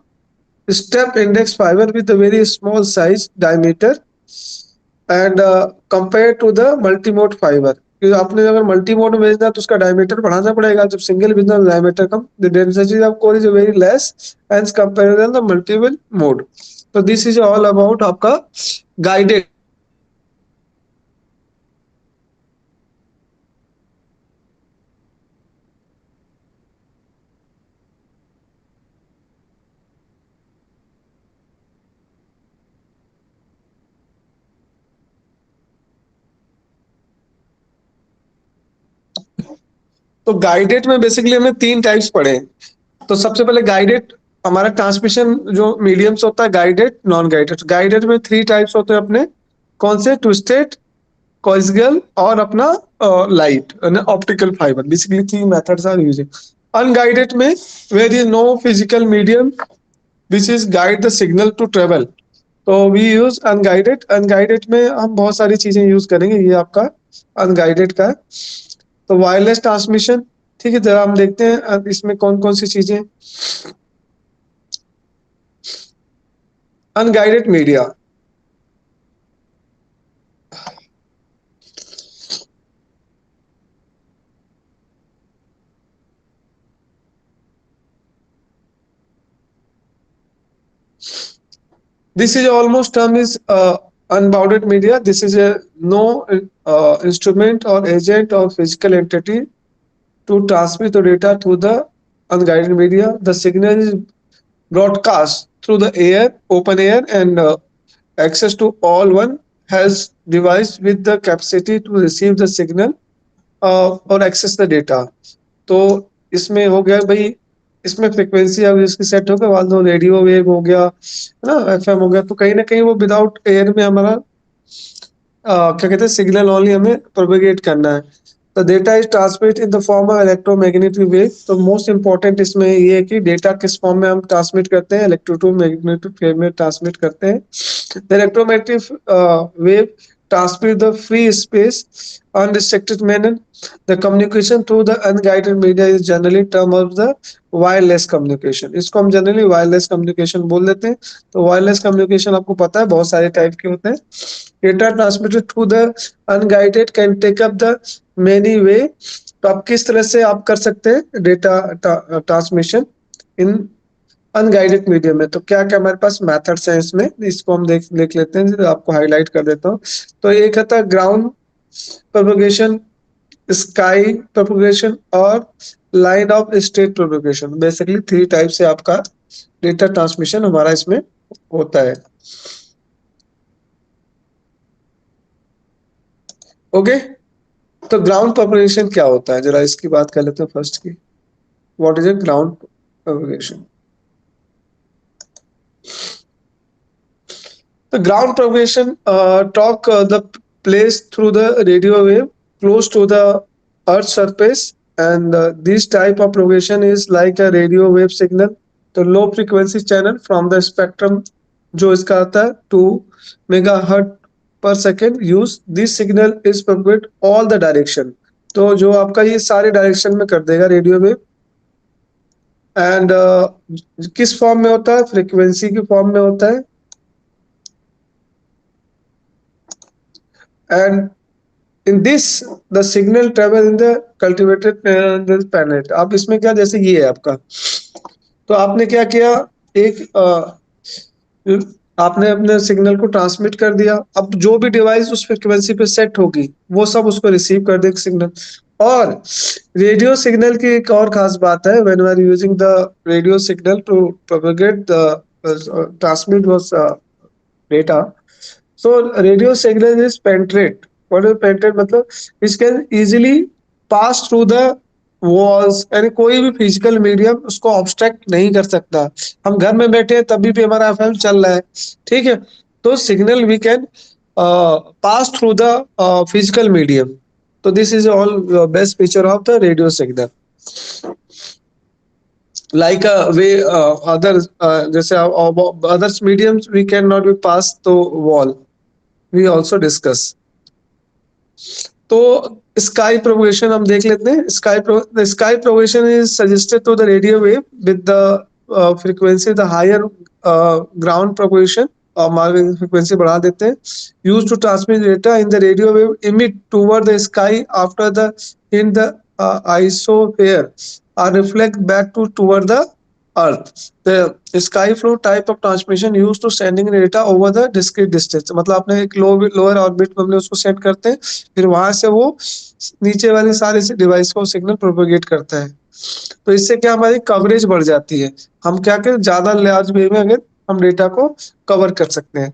step index fibre with a very small size diameter and compared to the multi mode fiber। क्योंकि आपने अगर मल्टी मोड में भेजना है तो उसका डायमीटर बढ़ाना पड़ेगा, जब सिंगल भेजना है डायमीटर कम, the density of core is very less as comparison the multiple mode. तो दिस इज ऑल अबाउट आपका गाइडेड। तो गाइडेड में बेसिकली हमें तीन टाइप्स पढ़े। तो सबसे पहले गाइडेड हमारा ट्रांसमिशन जो मीडियम्स होता है, गाइडेड नॉन गाइडेड। गाइडेड में थ्री टाइप्स होते हैं अपने, कौन से, ट्विस्टेड, कोएक्सियल और अपना light optical fibre, basically three methods are using. Unguided में where is no physical medium which is guide the signal to travel, तो वी यूज अनगाइडेड। अनगाइडेड में हम बहुत सारी चीजें यूज करेंगे, ये आपका अनगाइडेड का है। तो वायरलेस ट्रांसमिशन, ठीक है, जरा हम देखते हैं इसमें कौन कौन सी चीजें। Unguided media, this is almost term is unbounded media. This is a no instrument or agent or physical entity to transmit the data to the unguided media. The signal is broadcast through the air, open air, and access to all one has device with the capacity to receive the signal or access the data. तो इसमें हो गया भाई, इसमें frequency अब इसकी set हो गया, मान लो रेडियो वेव हो गया, है ना, एफएम हो गया, तो कहीं ना कहीं वो विदाउट एयर में हमारा क्या कहते हैं सिग्नल ओनली हमें प्रोपेगेट करना है। The data is transmit in the form of electromagnetic wave. तो मोस्ट इंपॉर्टेंट इसमें ये है कि डेटा किस फॉर्म में हम ट्रांसमिट करते हैं, इलेक्ट्रोमैग्नेटिक वेव में ट्रांसमिट करते हैं। The electromagnetic wave transmit the free space unrestricted manner. The communication through the unguided media is generally term of the wireless communication. इसको हम जनरली वायरलेस कम्युनिकेशन बोल देते हैं। तो वायरलेस कम्युनिकेशन आपको पता है बहुत सारे टाइप के होते हैं। Data transmitted through the unguided can take up the many way. तो आप किस तरह से आप कर सकते हैं data transmission in unguided medium में। तो क्या क्या हमारे पास मेथड्स हैं इसमें, इसको हम देख लेते हैं, आपको हाईलाइट कर देता हूँ। तो एक था ग्राउंड प्रोपगेशन, स्काई प्रोपगेशन और line of state propagation. Basically 3 type से आपका डेटा ट्रांसमिशन हमारा इसमें होता है। ओके, तो ग्राउंड प्रोपगेशन क्या होता है, जरा इसकी बात कर लेते हैं फर्स्ट की। What is a ground propagation? The ground propagation talk the place through the radio wave close to the Earth's surface, and this type of propagation is like a radio wave signal, the low frequency channel from the spectrum जो इसका आता है 2 megahertz per second use. This signal is propagated all the direction. तो जो आपका ये सारे direction में कर देगा रेडियो वेव। एंड किस फॉर्म में होता है? फ्रीक्वेंसी की फॉर्म में होता है। And in this the signal travel in the cultivated planet। आप इसमें क्या, जैसे ये है आपका, तो आपने क्या किया, एक आपने अपने सिग्नल को ट्रांसमिट कर दिया। अब जो भी डिवाइस उस फ्रीक्वेंसी पे सेट होगी वो सब उसको रिसीव कर देगा सिग्नल। और रेडियो सिग्नल की एक और खास बात है, when we are using the radio signal to propagate the transmit data. So radio signal is penetrate. What is penetrate मतलब? Which can easily pass through the walls, यानी कोई भी फिजिकल मीडियम उसको ऑब्स्ट्रक्ट नहीं कर सकता। हम घर में बैठे हैं तभी भी हमारा एफएम चल रहा है, ठीक है। तो signal we can pass through the physical medium. तो this is all best feature of the radio signal. Like we others जैसे others mediums we cannot be passed the wall, we also discuss। तो sky propagation हम देख लेते हैं। Sky propagation is suggested to the radio wave with the frequency the higher ground propagation, और frequency बढ़ा देते हैं। Use to transmit data in the radio wave emit toward the sky after the in the ionosphere are reflect back toward the earth. The sky flow type of transmission used to sending data over the discrete distance। मतलब आपने एक lower orbit में हमने उसको set करते हैं, फिर वहां से वो नीचे वाले सारे डिवाइस को सिग्नल प्रोपेगेट करता है। तो इससे क्या हमारी कवरेज बढ़ जाती है। हम क्या करें, ज्यादा लार्ज वे में अगर हम डेटा को कवर कर सकते हैं।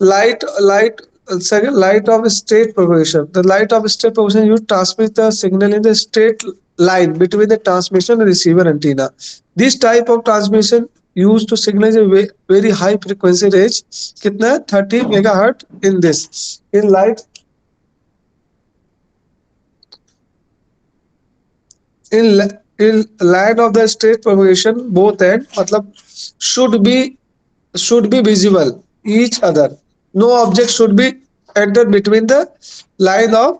Light of state propagation। The light of state propagation you transmit the signal in the straight line between the transmission and receiver antenna। This type of transmission used to signal a very high frequency range, कितना 30 megahertz in this। In line of the state propagation both end मतलब should be visible each other। No object should be enter between the line of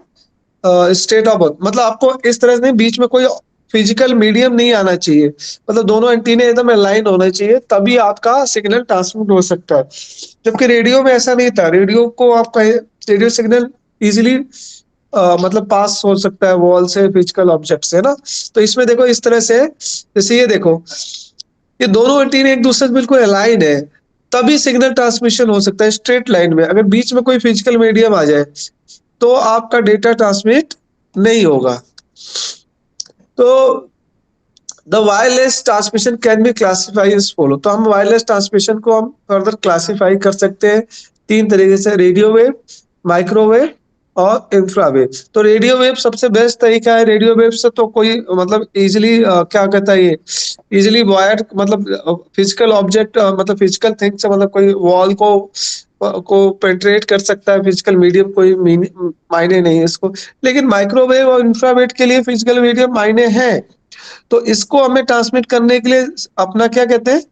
state of earth. मतलब आपको इस तरह से नहीं, बीच में कोई फिजिकल मीडियम नहीं आना चाहिए, मतलब दोनों एंटीने एकदम अलाइन होना चाहिए, तभी आपका सिग्नल ट्रांसमिट हो सकता है। जबकि रेडियो में ऐसा नहीं था। रेडियो को आप कहें, रेडियो सिग्नल इजीली मतलब पास हो सकता है वॉल से, फिजिकल ऑब्जेक्ट से ना। तो इसमें देखो इस तरह से, जैसे ये देखो, ये दोनों एंटीने एक दूसरे से बिल्कुल अलाइन है, तभी सिग्नल ट्रांसमिशन हो सकता है स्ट्रेट लाइन में। अगर बीच में कोई फिजिकल मीडियम आ जाए तो आपका डेटा ट्रांसमिट नहीं होगा। तो the wireless transmission can be classify as follow. तो हम वायरलेस ट्रांसमिशन को हम फर्दर क्लासिफाई कर सकते हैं 3 तरीके से, रेडियो वेव, माइक्रोवेव और इंफ्रावेव। तो रेडियो वेव सबसे बेस्ट तरीका है। रेडियो वेव से तो कोई मतलब इजिली क्या कहता है, ये इजिली वायर्ड मतलब फिजिकल ऑब्जेक्ट मतलब फिजिकल थिंग से, मतलब कोई वॉल को पेंट्रेट कर सकता है, फिजिकल मीडियम कोई मायने नहीं है इसको। लेकिन माइक्रोवेव और इंफ्रारेड के लिए फिजिकल मीडियम मायने हैं। तो इसको हमें ट्रांसमिट करने के लिए अपना क्या कहते हैं,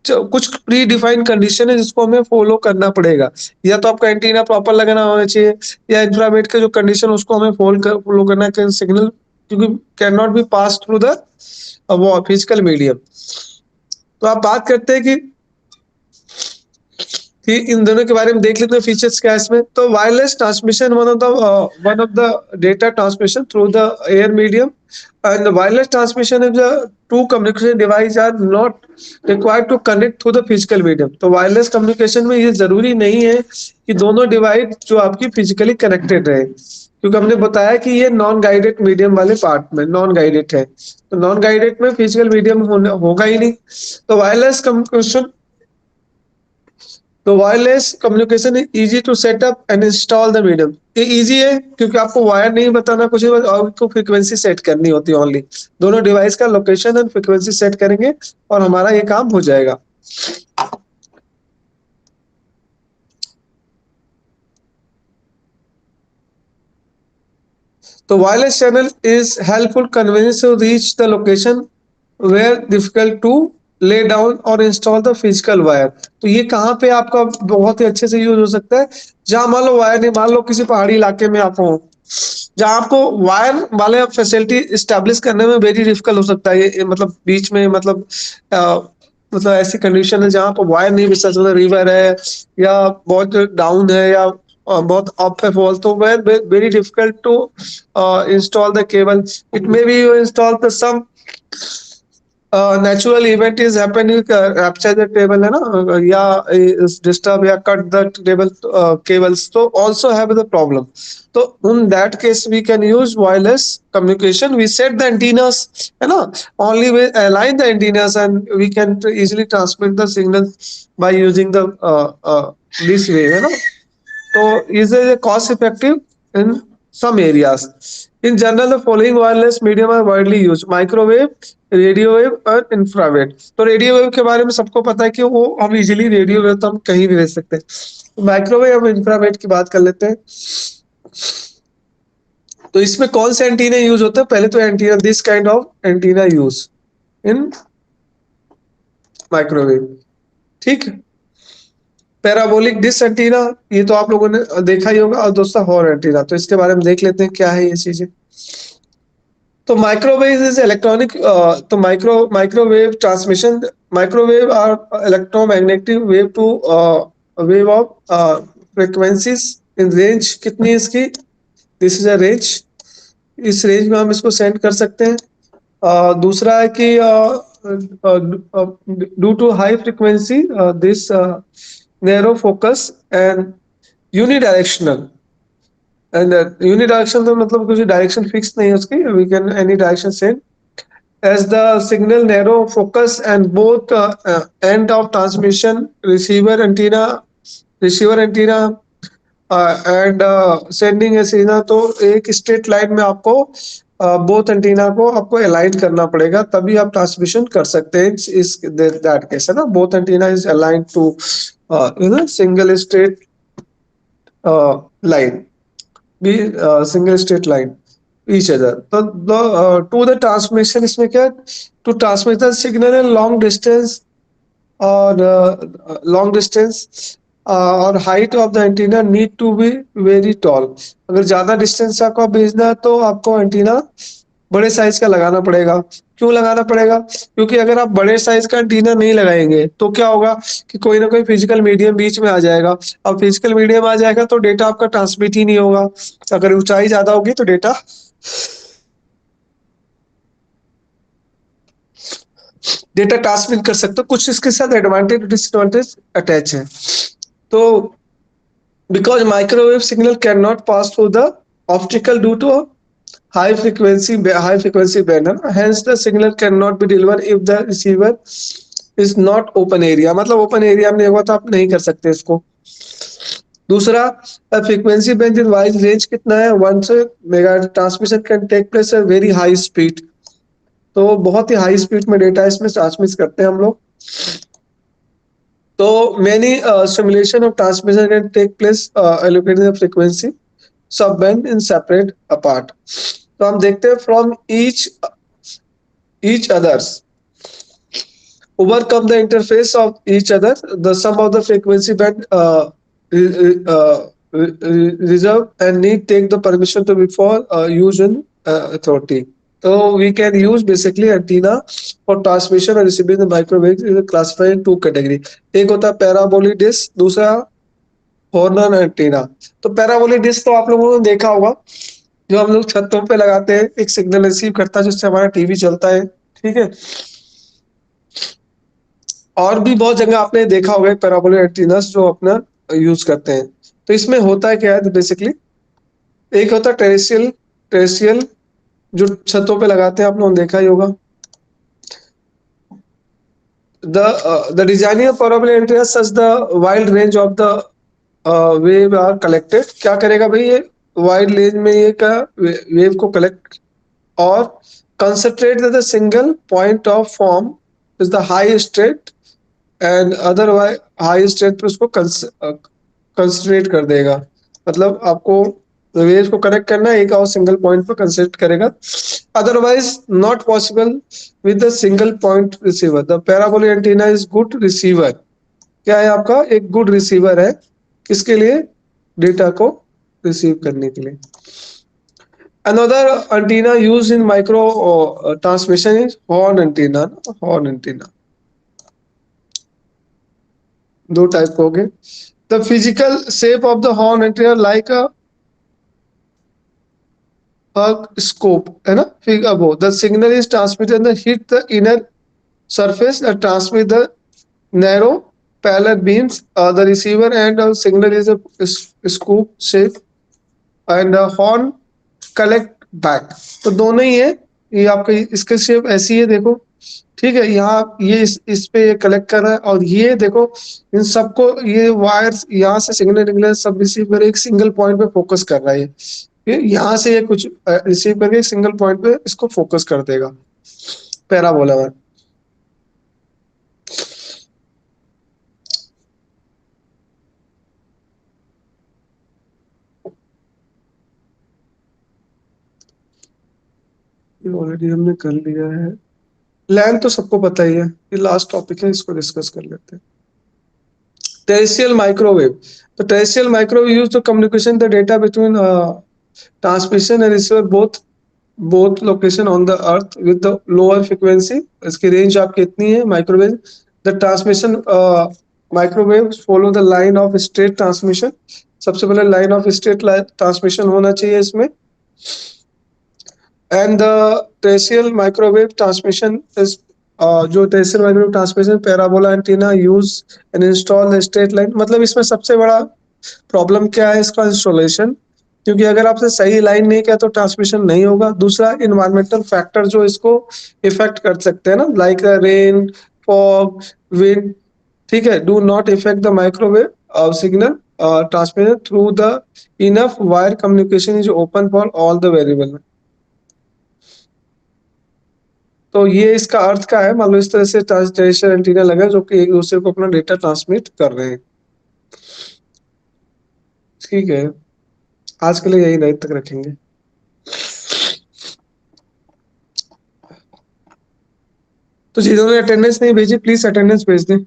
कुछ प्री डिफाइंड कंडीशन है जिसको हमें फॉलो करना पड़ेगा। या तो आपका एंटीना प्रॉपर लगाना होना चाहिए, या इंफ्रारेड के जो कंडीशन उसको हमें फॉलो करना है, सिग्नल क्योंकि can not be pass through the physical medium. तो आप बात करते हैं कि ठीक, इन दोनों के बारे में देख लेते हैं फीचर्स क्या है इसमें। तो wireless transmission one of the data transmission through the air medium and wireless transmission is to communication device are not required to connect through the physical medium. तो वायरलेस कम्युनिकेशन में ये जरूरी नहीं है कि दोनों डिवाइस जो आपकी फिजिकली कनेक्टेड रहे, क्योंकि हमने बताया कि ये नॉन गाइडेड मीडियम वाले पार्ट में नॉन गाइडेड है, तो नॉन गाइडेड में फिजिकल मीडियम होगा ही नहीं। तो वायरलेस कम्युनिकेशन, तो wireless communication is easy to set up and install the medium. ये इजी है क्योंकि आपको वायर नहीं बताना कुछ, और आपको फ्रीक्वेंसी सेट करनी होती है ओनली। दोनों डिवाइस का लोकेशन एंड फ्रीक्वेंसी सेट करेंगे और हमारा ये काम हो जाएगा। तो wireless channel is helpful convenience to reach the location where difficult to lay down और इंस्टॉल द फिजिकल वायर। तो ये कहाँ पे आपका बहुत ही अच्छे से यूज हो सकता है, जहां मान लो वायर नहीं, मान लो किसी पहाड़ी इलाके में आप हो, जहां आपको वायर वाले फैसिलिटी स्टैब्लिश करने में वेरी डिफिकल्ट हो सकता है। ये मतलब बीच में मतलब ऐसी कंडीशन है जहां पर वायर नहीं बिछा सकता, रिवर है या बहुत डाउन है या बहुत अप है फॉल, तो very difficult to install the cable. It may be you install the some natural event is happening, capture the table है ना, या disturb या cut the table cables, तो also have the problem. तो in that case we can use wireless communication. We set the antennas है ना, only we align the antennas and we can easily transmit the signal by using the this way है ना। तो is a cost effective in some areas. In general, the following wireless medium are widely used: microwave, radio wave और infrared. तो radio wave के बारे में सबको पता है कि वो हम इजीली रेडियो वेव तो हम कहीं भी भेज सकते हैं। माइक्रोवेव और इंफ्रारेड की बात कर लेते हैं। तो इसमें कौन से एंटीना यूज होता है? पहले तो antenna, this kind of antenna use in microwave, ठीक है। पैराबोलिक डिश एंटीना, ये तो आप लोगों ने देखा ही होगा, और दोस्तों हॉर्न एंटीना, तो इसके बारे में देख लेते हैं क्या है ये चीजें। तो माइक्रोवेव इज इलेक्ट्रॉनिक, तो microwave transmission, microwave are electromagnetic wave to wave of frequencies in range, कितनी है इसकी, दिस इज अ रेंज, इस रेंज में हम इसको सेंड कर सकते हैं। दूसरा है कि due to high frequency this narrow focus and unidirectional, and unidirection तो मतलब कुछ डायरेक्शन फिक्स नहीं है उसकी, we can any direction send as the signal narrow focus and both end of transmission receiver antenna and sending a signal। तो एक straight line में आपको बोथ एंटीना को आपको अलाइन करना पड़ेगा, तभी आप ट्रांसमिशन कर सकते हैं। इस दैट केस है ना, both antenna is aligned to single straight line, be single straight line each other। तो to the transmission, इसमें क्या, to transmit the signal in long distance और long distance और height of the antenna need to be very tall। अगर ज्यादा distance आपको भेजना है तो आपको एंटीना बड़े साइज का लगाना पड़ेगा। क्यों लगाना पड़ेगा? क्योंकि अगर आप बड़े साइज का एंटीना नहीं लगाएंगे तो क्या होगा कि कोई ना कोई फिजिकल मीडियम बीच में आ जाएगा। अब फिजिकल मीडियम आ जाएगा तो डेटा आपका ट्रांसमिट ही नहीं होगा। अगर ऊंचाई ज्यादा होगी तो डेटा ट्रांसमिट कर सकते हो। कुछ इसके साथ एडवांटेज डिसएडवांटेज अटैच है। तो because microwave signal can not pass through the optical due to high frequency band, hence the signal cannot be delivered if the receiver is not open area। मतलब open area में होगा तो आप नहीं कर सकते इसको। दूसरा, frequency bench in wide range कितना है, 1 mega transmission can take place at very high speed. तो बहुत ही हाई स्पीड में डेटा इसमें ट्रांसमिट करते हैं हम लोग। तो many simulation of transmission can take place allocating the frequency sub band in separate apart. तो हम देखते हैं from each others overcome the interface of each other, the sum of the frequency band reserve and need take the permission to before use in authority। तो we can use basically antenna for transmission और receiving the microwave classified in 2 category. एक होता है parabolic dish, दूसरा horner antenna. तो parabolic dish तो आप लोगों ने देखा होगा, जो हम लोग छतों पे लगाते हैं, एक सिग्नल रिसीव करता है जिससे हमारा टीवी चलता है, ठीक है। और भी बहुत जगह आपने देखा होगा पैराबोलिक एंटीनास जो अपना यूज करते हैं। तो इसमें होता है क्या है बेसिकली, एक होता है टेरेस्ट्रियल जो छतों पे लगाते हैं, आप लोगों ने देखा ही होगा। The designing of parabolic antenna such the wide range of the wave are collected। क्या करेगा भाई, ये वाइड रेंज में ये का वेव को कलेक्ट और concentrate the single point of form is the high straight and otherwise high straight पे उसको कंसंट्रेट कर देगा। मतलब आपको वेव को कनेक्ट करना है, एक और सिंगल पॉइंट पर कंसंट्रेट करेगा। Otherwise not possible with the single point receiver. The parabolic antenna is good receiver. क्या है आपका, एक गुड रिसीवर है, किसके लिए, डेटा को रिसीव करने के लिए। Another antenna used in micro transmission is horn antenna। horn antenna दो टाइप हो गए। The physical shape of the horn antenna like a scope, है ना, figure above। The signal is transmitted and hit the inner surface that transmit the narrow parallel beams। The receiver and signal is a scoop shape and horn collect back। तो दोनों ही है, ये आपका इसका shape ऐसी है देखो, ठीक है। यहाँ ये इस पे ये कलेक्ट कर रहा है और ये देखो इन सबको, ये वायर्स यहाँ से सिग्नल निकले सब रिसीव कर एक सिंगल पॉइंट पे फोकस कर रहा है। ये यहाँ से ये कुछ रिसीव करके एक सिंगल पॉइंट पे इसको फोकस कर देगा पैराबोला में। ये ऑलरेडी हमने कर लिया है। लैन तो सबको पता ही है, ये लास्ट टॉपिक है, इसको डिस्कस कर लेते हैं। Terrestrial microwave। तो terrestrial microwave used to communication the data between transmission and receiver both location on the earth with the lower frequency। इसकी रेंज आपकी इतनी है microwave. The transmission microwave follow the line of straight transmission। सबसे पहले line of straight transmission होना चाहिए इसमें। And the terrestrial microwave transmission is जो terrestrial microwave transmission parabola antenna use and install straight line. मतलब इसमें सबसे बड़ा प्रॉब्लम क्या है, इसका इंस्टॉलेशन, क्योंकि अगर आपसे सही लाइन नहीं किया तो ट्रांसमिशन नहीं होगा। दूसरा इन्वायरमेंटल फैक्टर जो इसको इफेक्ट कर सकते हैं ना, लाइक रेन, फॉग, विंड, ठीक है, do not effect the microwave signal transmission through the enough wire communication is open for all the variable. तो ये इसका अर्थ क्या है, मान लो इस तरह से ट्रांसलेशन एंटीना लगा जो कि एक दूसरे को अपना डेटा ट्रांसमिट कर रहे हैं। ठीक है, आज के लिए यही रात तक रखेंगे। तो जिन्होंने अटेंडेंस नहीं भेजी प्लीज अटेंडेंस भेज दें।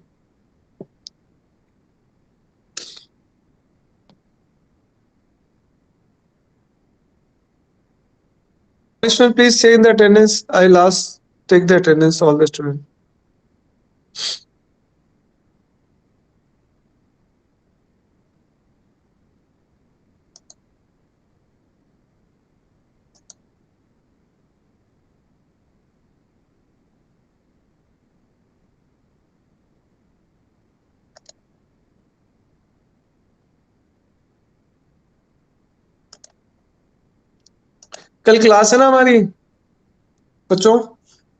Punishment, please say in the attendance। I last take the attendance all the students। कल क्लास है ना हमारी बच्चों,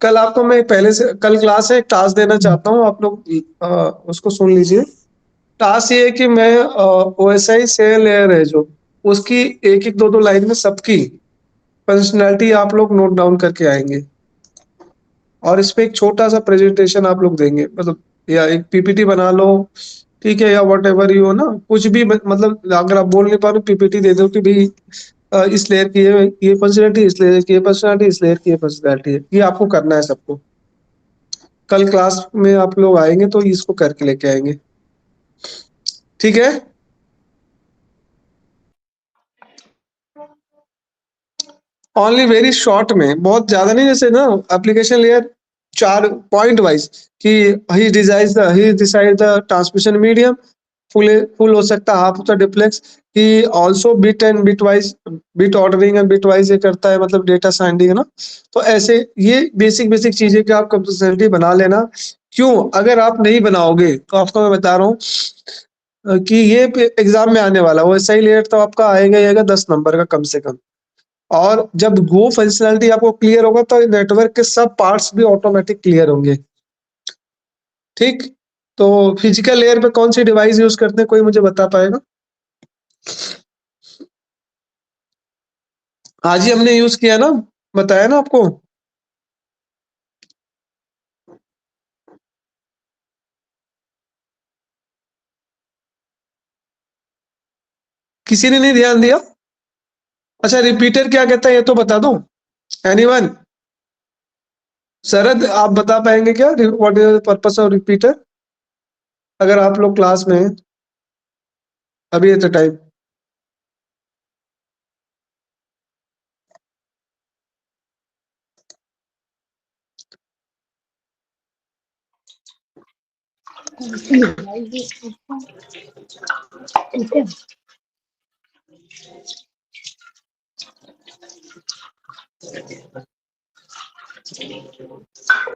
कल आपको मैं पहले से, कल क्लास है, एक टास्क देना चाहता हूँ, आप लोग उसको सुन लीजिए। टास्क ये है कि मैं OSI से लेयर है जो, उसकी एक एक दो दो लाइन में सबकी पर्सनैलिटी आप लोग नोट डाउन करके आएंगे और इस पे एक छोटा सा प्रेजेंटेशन आप लोग देंगे, मतलब या एक PPT बना लो, ठीक है, या वट एवर यू हो ना, कुछ भी मतलब अगर आप बोल नहीं पा रहे PPT दे दो कि भाई इस लेयर की ये पर्सनैलिटी, इस लेयर की ये पर्सनैलिटी, इस लेयर की ये पर्सनैलिटी है। ये आपको करना है सबको। कल क्लास में आप लोग आएंगे तो इसको करके लेके आएंगे, ठीक है। ओनली वेरी शॉर्ट में, बहुत ज्यादा नहीं, जैसे ना एप्लीकेशन लेयर 4 पॉइंट वाइज कि ही decide the transmission medium, full हो सकता है, हाफ होता डिप्लेक्स, कि also bit and bit wise, bit ordering and bit wise ये करता है, मतलब डेटा साइंडिंग है ना। तो ऐसे ये बेसिक बेसिक चीजें कि आप कंप्यूटरिटी बना लेना। क्यों, अगर आप नहीं बनाओगे तो आपको मैं बता रहा हूँ कि ये एग्जाम में आने वाला, वो सही लेयर तो आपका आएगा ही आएगा 10 नंबर का कम से कम। और जब वो फंक्शनैलिटी आपको क्लियर होगा तो नेटवर्क के सब पार्ट्स भी ऑटोमेटिक क्लियर होंगे। ठीक, तो फिजिकल लेयर पे कौन सी डिवाइस यूज करते हैं, कोई मुझे बता पाएगा? आज ही हमने यूज किया ना, बताया ना आपको। किसी ने नहीं ध्यान दिया? अच्छा, रिपीटर क्या कहता है ये तो बता दो। एनीवन? शरद, आप बता पाएंगे क्या, what is the purpose of repeater, अगर आप लोग क्लास में हैं अभी एट टाइम?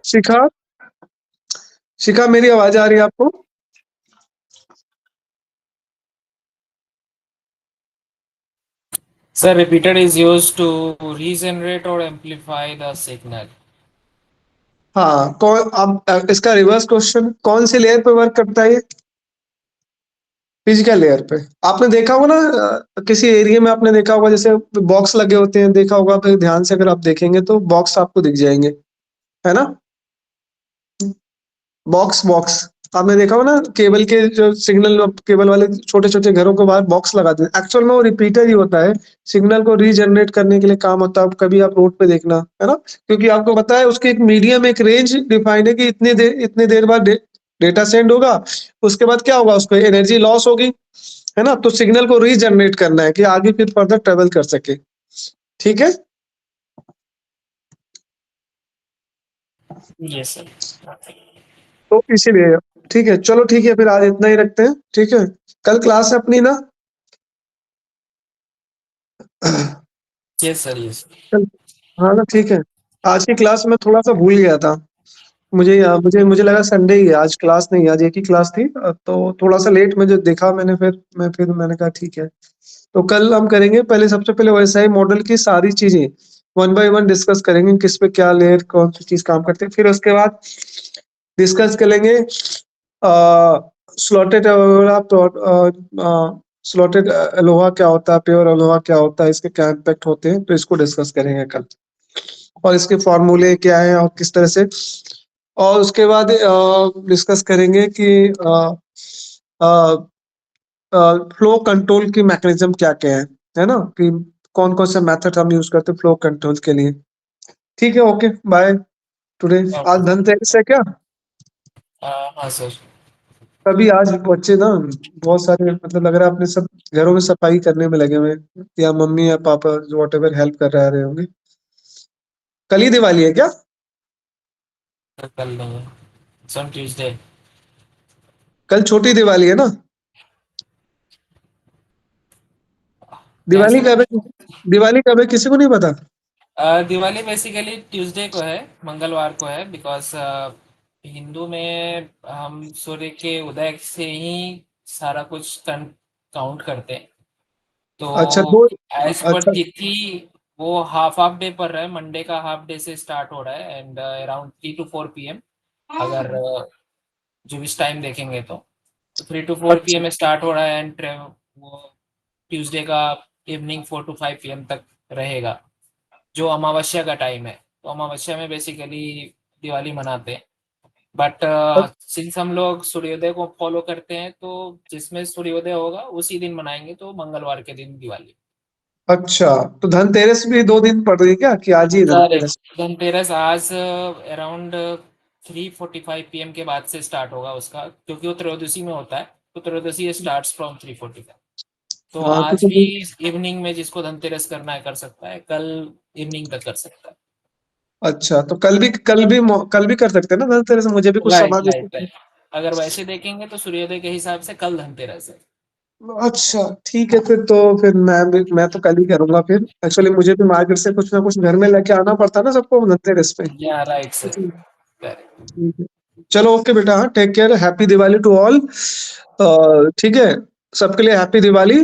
शिखा, शिखा मेरी आवाज आ रही है आपको? Sir, repeater is used to regenerate or amplify the signal. हाँ, कौन, अब इसका रिवर्स क्वेश्चन, कौन से लेयर पे वर्क करता है ये? फिजिकल लेयर पे। आपने देखा होगा ना, किसी एरिया में आपने देखा होगा जैसे बॉक्स लगे होते हैं, देखा होगा, फिर ध्यान से अगर आप देखेंगे तो बॉक्स आपको दिख जाएंगे, है ना? बॉक्स बॉक्स आपने देखा होगा ना, केबल के जो सिग्नल केबल वाले छोटे छोटे घरों के बाहर बॉक्स लगाते हैं, एक्चुअल में वो रिपीटर ही होता है, सिग्नल को रीजनरेट करने के लिए काम होता है। कभी आप रोड पे देखना, है ना, क्योंकि आपको पता है उसके एक मीडियम, एक रेंज डिफाइंड है कि इतनी देर बाद डेटा सेंड होगा, उसके बाद क्या होगा, उसको एनर्जी लॉस होगी, है ना, तो सिग्नल को रीजनरेट करना है कि आगे फिर फर्दर ट्रेवल कर सके। ठीक है, Yes, sir. तो इसीलिए ठीक है, चलो ठीक है, फिर आज इतना ही रखते हैं, ठीक है। कल क्लास है अपनी ना? Yes, sir. Yes. चल, हाँ ना, ठीक है। आज की क्लास में थोड़ा सा भूल गया था, मुझे लगा संडे ही है, आज क्लास नहीं है, आज एक ही क्लास थी, तो थोड़ा सा लेट में जो देखा मैंने, फिर मैंने कहा ठीक है। तो कल हम करेंगे, पहले सबसे पहले वैसा ही मॉडल की सारी चीजें वन बाय वन डिस्कस करेंगे, किस पे क्या लेयर कौन सी चीज काम करते हैं, फिर उसके बाद डिस्कस करेंगे स्लॉटेड स्लॉटेड अलोहा क्या होता है, प्योर अलोहा क्या होता है, इसके क्या इम्पैक्ट होते हैं, तो इसको डिस्कस करेंगे कल, और इसके फॉर्मूले क्या है और किस तरह से, और उसके बाद डिस्कस करेंगे कि फ्लो कंट्रोल की मैकेनिज्म क्या क्या है ना, कि कौन कौन से मेथड हम यूज करते हैं फ्लो कंट्रोल के लिए। ठीक है, ओके, बाय टुडे। आज Okay. धनतेरस है क्या? हाँ sir. तभी आज बच्चे ना बहुत सारे, मतलब लग रहा है अपने सब घरों में सफाई करने में लगे हुए हैं, या मम्मी या पापा जो वॉट एवर हेल्प कर रहे होंगे। कल ही दिवाली है क्या? कल नहीं है. It's on Tuesday. कल छोटी दिवाली है ना? क्या दिवाली सर? कब है? दिवाली कब है, किसी को नहीं पता? दिवाली बेसिकली ट्यूसडे को है, मंगलवार को है, बिकॉज हिंदू में हम सूर्य के उदय से ही सारा कुछ काउंट करते हैं. अच्छा, तो दो, एज पर अच्छा, तिथि वो हाफ हाफ डे पर रहा है, मंडे का हाफ डे से स्टार्ट हो रहा है, एंड अराउंड 3 to 4 PM. अगर जो इस टाइम देखेंगे तो 3 to 4 PM में स्टार्ट हो रहा है, एंड वो ट्यूसडे का इवनिंग 4 to 5 PM तक रहेगा, जो अमावस्या का टाइम है. तो अमावस्या में बेसिकली दिवाली मनाते हैं, बट सिंस हम लोग सूर्योदय को फॉलो करते हैं, तो जिसमें सूर्योदय होगा उसी दिन मनाएंगे, तो मंगलवार के दिन दिवाली. अच्छा, तो धनतेरस भी 2 दिन पड़ रही है क्या, कि आज ही है करेक्ट. धनतेरस? धनतेरस आज अराउंड 3:45 PM के बाद से स्टार्ट होगा उसका, क्योंकि वो त्रयोदशी में होता है, तो त्रयोदशी स्टार्ट्स फ्रॉम 3:45. तो हाँ, आज क्योंकि भी इवनिंग में जिसको धनतेरस करना है कर सकता है, कल इवनिंग तक कर सकता है। अच्छा, तो कल भी कर सकते हैं ना धनतेरस? मुझे भी कुछ राइट सामान राइट जैसे। राइट। अगर वैसे देखेंगे तो सूर्योदय के हिसाब से कल धनतेरस है। अच्छा, ठीक है फिर। तो फिर मैं तो कल ही करूंगा फिर। एक्चुअली मुझे भी मार्केट से कुछ ना कुछ घर में लेके आना पड़ता है ना सबको धनतेरस पे। या राइट सर, ठीक करेक्ट। है। चलो ओके बेटा, हाँ, take care, happy Diwali to all. ठीक है, सबके लिए हैप्पी दिवाली।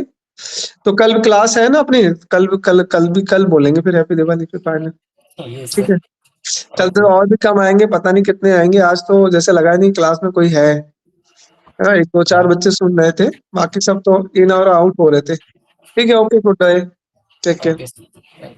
तो कल क्लास है ना अपनी? कल बोलेंगे फिर हैप्पी दिवाली फिर फाइनल। ये ठीक सर। है, कल तो और भी कम आएंगे, पता नहीं कितने आएंगे। आज तो जैसे लगा नहीं क्लास में कोई है ना, एक दो चार बच्चे सुन रहे थे, बाकी सब तो इन और आउट हो रहे थे। ठीक है, okay, good day, take care. Okay sir.